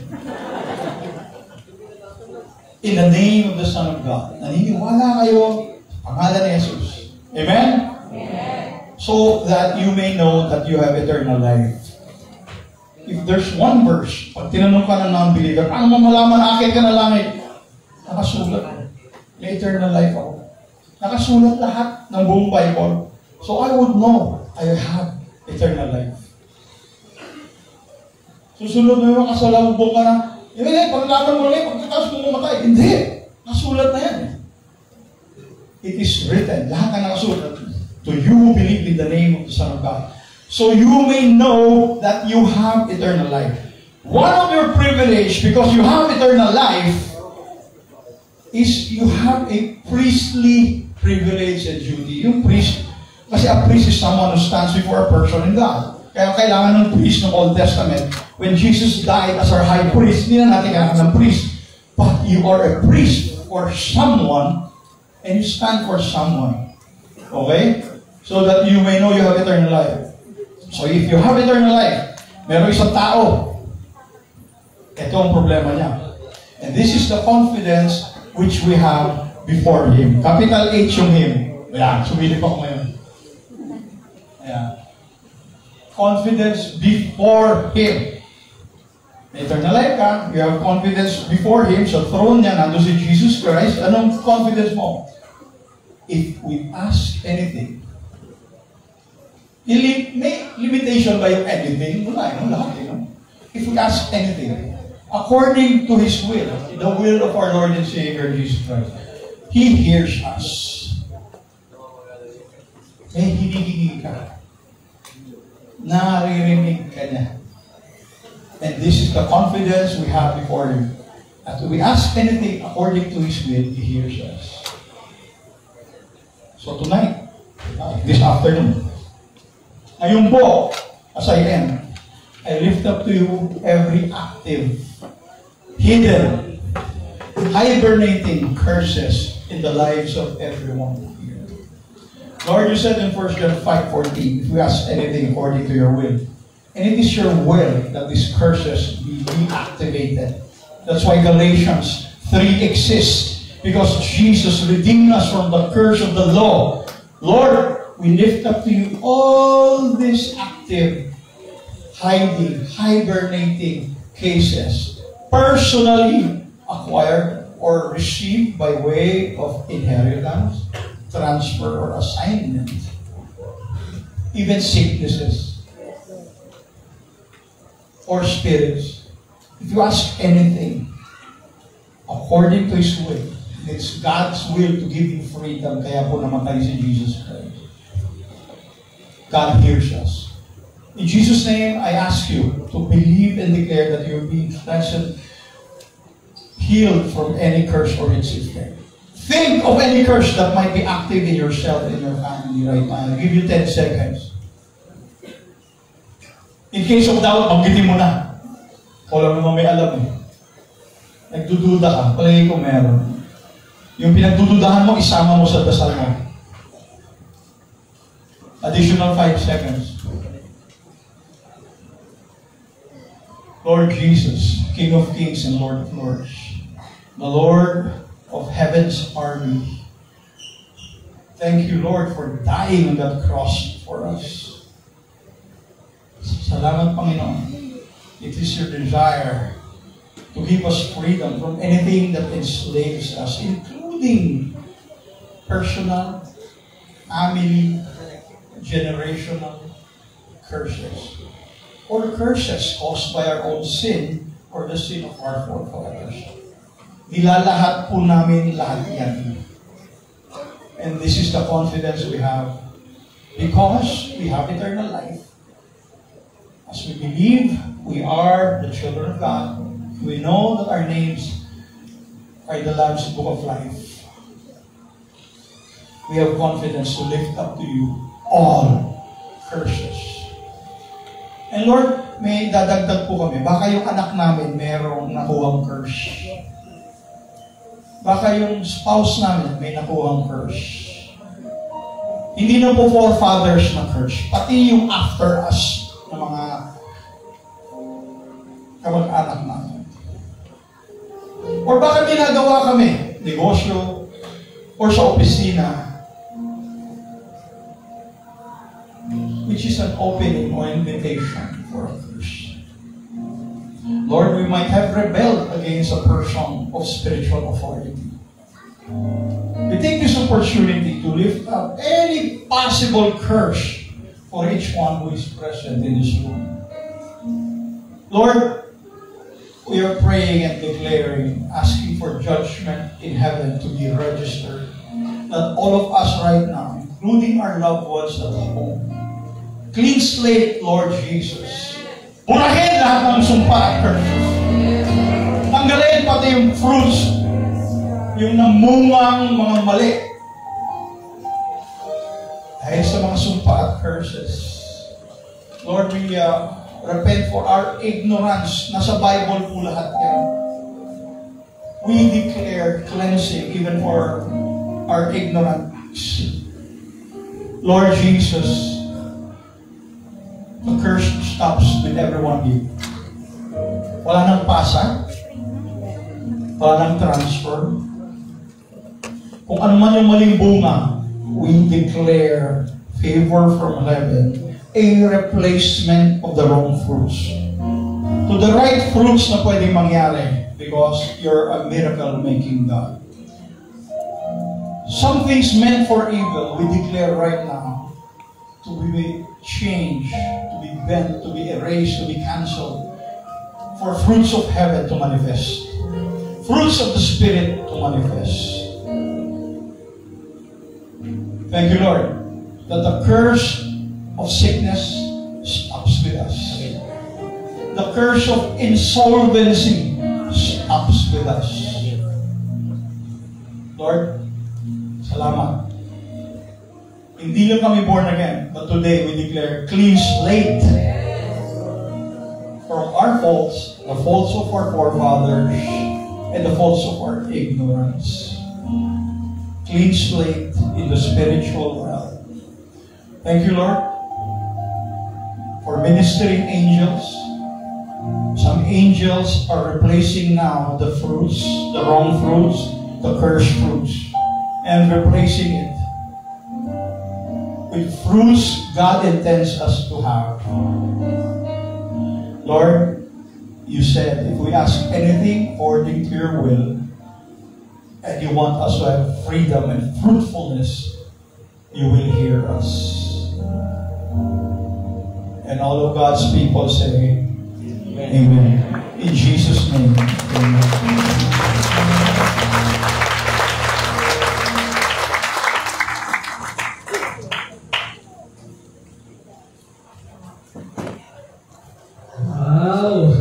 In the name of the Son of God. Naniniwala kayo pangalan ni Jesus. Amen? Amen? So that you may know that you have eternal life. If there's one verse, pag tinanong ka ng non-believer, paano mo malaman akin ka na langit? Nakasulat. May eternal life ako. Nakasulat lahat ng buong Bible. So I would know I have eternal life. Susunod mo yung kasalubong ka na, paglaban mo lang, pagkatapos mo mamatay. Hindi. Nasulat na yan. It is written. Lahat na nakasulat. To you who believe in the name of the Son of God. So you may know that you have eternal life. One of your privilege, because you have eternal life, is you have a priestly privilege and duty. Yung priest, kasi a priest is someone who stands before a person in God. Kaya kailangan ng priest ng Old Testament. When Jesus died as our high priest, hindi na natin kailangan ng priest. But you are a priest for someone and you stand for someone. Okay? So that you may know you have eternal life. So if you have eternal life, meron isang tao. Ito ang problema niya. And this is the confidence which we have before Him. Capital H yung Him. Ayan, sumilip ako ngayon. Ayan. Confidence before Him. Eternal life ka, you have confidence before Him. Sa throne niya, nandun si Jesus Christ. Anong confidence mo? If we ask anything, may limitation ba yung anything? Wala, lahat. If we ask anything, according to His will, the will of our Lord and Savior Jesus Christ, He hears us. May hinihingi ka. Naririnig ka niya. And this is the confidence we have before Him. That we ask anything according to His will, He hears us. So tonight, this afternoon, ngayon po, as I am, I lift up to you every active, hidden, hibernating curses in the lives of everyone here. Lord, you said in 1 John 5:14, if we ask anything according to your will, and it is your will that these curses be deactivated. That's why Galatians 3 exists, because Jesus redeemed us from the curse of the law. Lord, we lift up to you all these active, hiding, hibernating cases, personally acquired or received by way of inheritance, transfer, or assignment. Even sicknesses or spirits. If you ask anything according to His will, it's God's will to give you freedom, kaya po namatay si Jesus Christ. God hears us. In Jesus' name, I ask you to believe and declare that you're being cleansed, healed from any curse or its effect. Think of any curse that might be active in yourself and your family right now. I'll give you 10 seconds. In case of doubt, banggitin mo na. Wala naman may alam eh. Nagdududa ka, palagi ko meron. Yung pinagdududahan mo, isama mo sa dasal mo. Additional 5 seconds. Lord Jesus, King of Kings and Lord of Lords, the Lord of Heaven's army, thank you, Lord, for dying on that cross for us. Salamat, Panginoon. It is your desire to give us freedom from anything that enslaves us, including personal, family, generational curses, or curses caused by our own sin or the sin of our forefathers. Nilalahat po namin lahat yan. And this is the confidence we have because we have eternal life. As we believe we are the children of God, we know that our names are in the Lamb's Book of Life. We have confidence to lift up to you all curses And Lord, may dadagdag po kami. Baka yung anak namin merong nakuhang curse. Baka yung spouse namin may nakuhang curse. Hindi na po forefathers na curse. Pati yung after us na mga kamag-anak namin. Or baka ginagawa kami, negosyo, or sa opisina, which is an opening or invitation for a curse. Lord, we might have rebelled against a person of spiritual authority. We take this opportunity to lift up any possible curse for each one who is present in this room. Lord, we are praying and declaring, asking for judgment in heaven to be registered. That all of us right now, including our loved ones at home, clean slate, Lord Jesus. Burahin lahat ng sumpa at curses. Tanggalin pati yung fruits, yung namungang mga mali. Dahil sa mga sumpa at curses. Lord, we repent for our ignorance. Nasa Bible po lahat yan. We declare cleansing even for our ignorance. Lord Jesus, the curse stops with everyone here. Wala nang pasa. Wala nang transfer. Kung ano man yung maling bunga, we declare favor from heaven, a replacement of the wrong fruits. To the right fruits na pwedeng mangyari because you're a miracle-making God. Some things meant for evil, we declare right now to be changed, to be bent, to be erased, to be cancelled, for fruits of heaven to manifest, fruits of the Spirit to manifest. Thank you, Lord, that the curse of sickness stops with us. The curse of insolvency stops with us. Lord, salamat. Hindi lang kami born again, but today we declare clean slate from our faults, the faults of our forefathers, and the faults of our ignorance. Clean slate in the spiritual realm. Thank you, Lord, for ministering angels. Some angels are replacing now the fruits, the wrong fruits, the cursed fruits, and replacing it with fruits God intends us to have. Lord, you said if we ask anything according to your will, and you want us to have freedom and fruitfulness, you will hear us. And all of God's people say, Amen. In Jesus' name, Amen. Wow!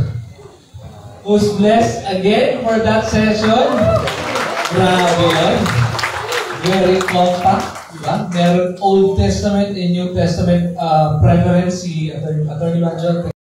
Who's blessed again for that session? Grabe yun. Very compact. Diba? Meron Old Testament and New Testament preference si Attorney Manjot.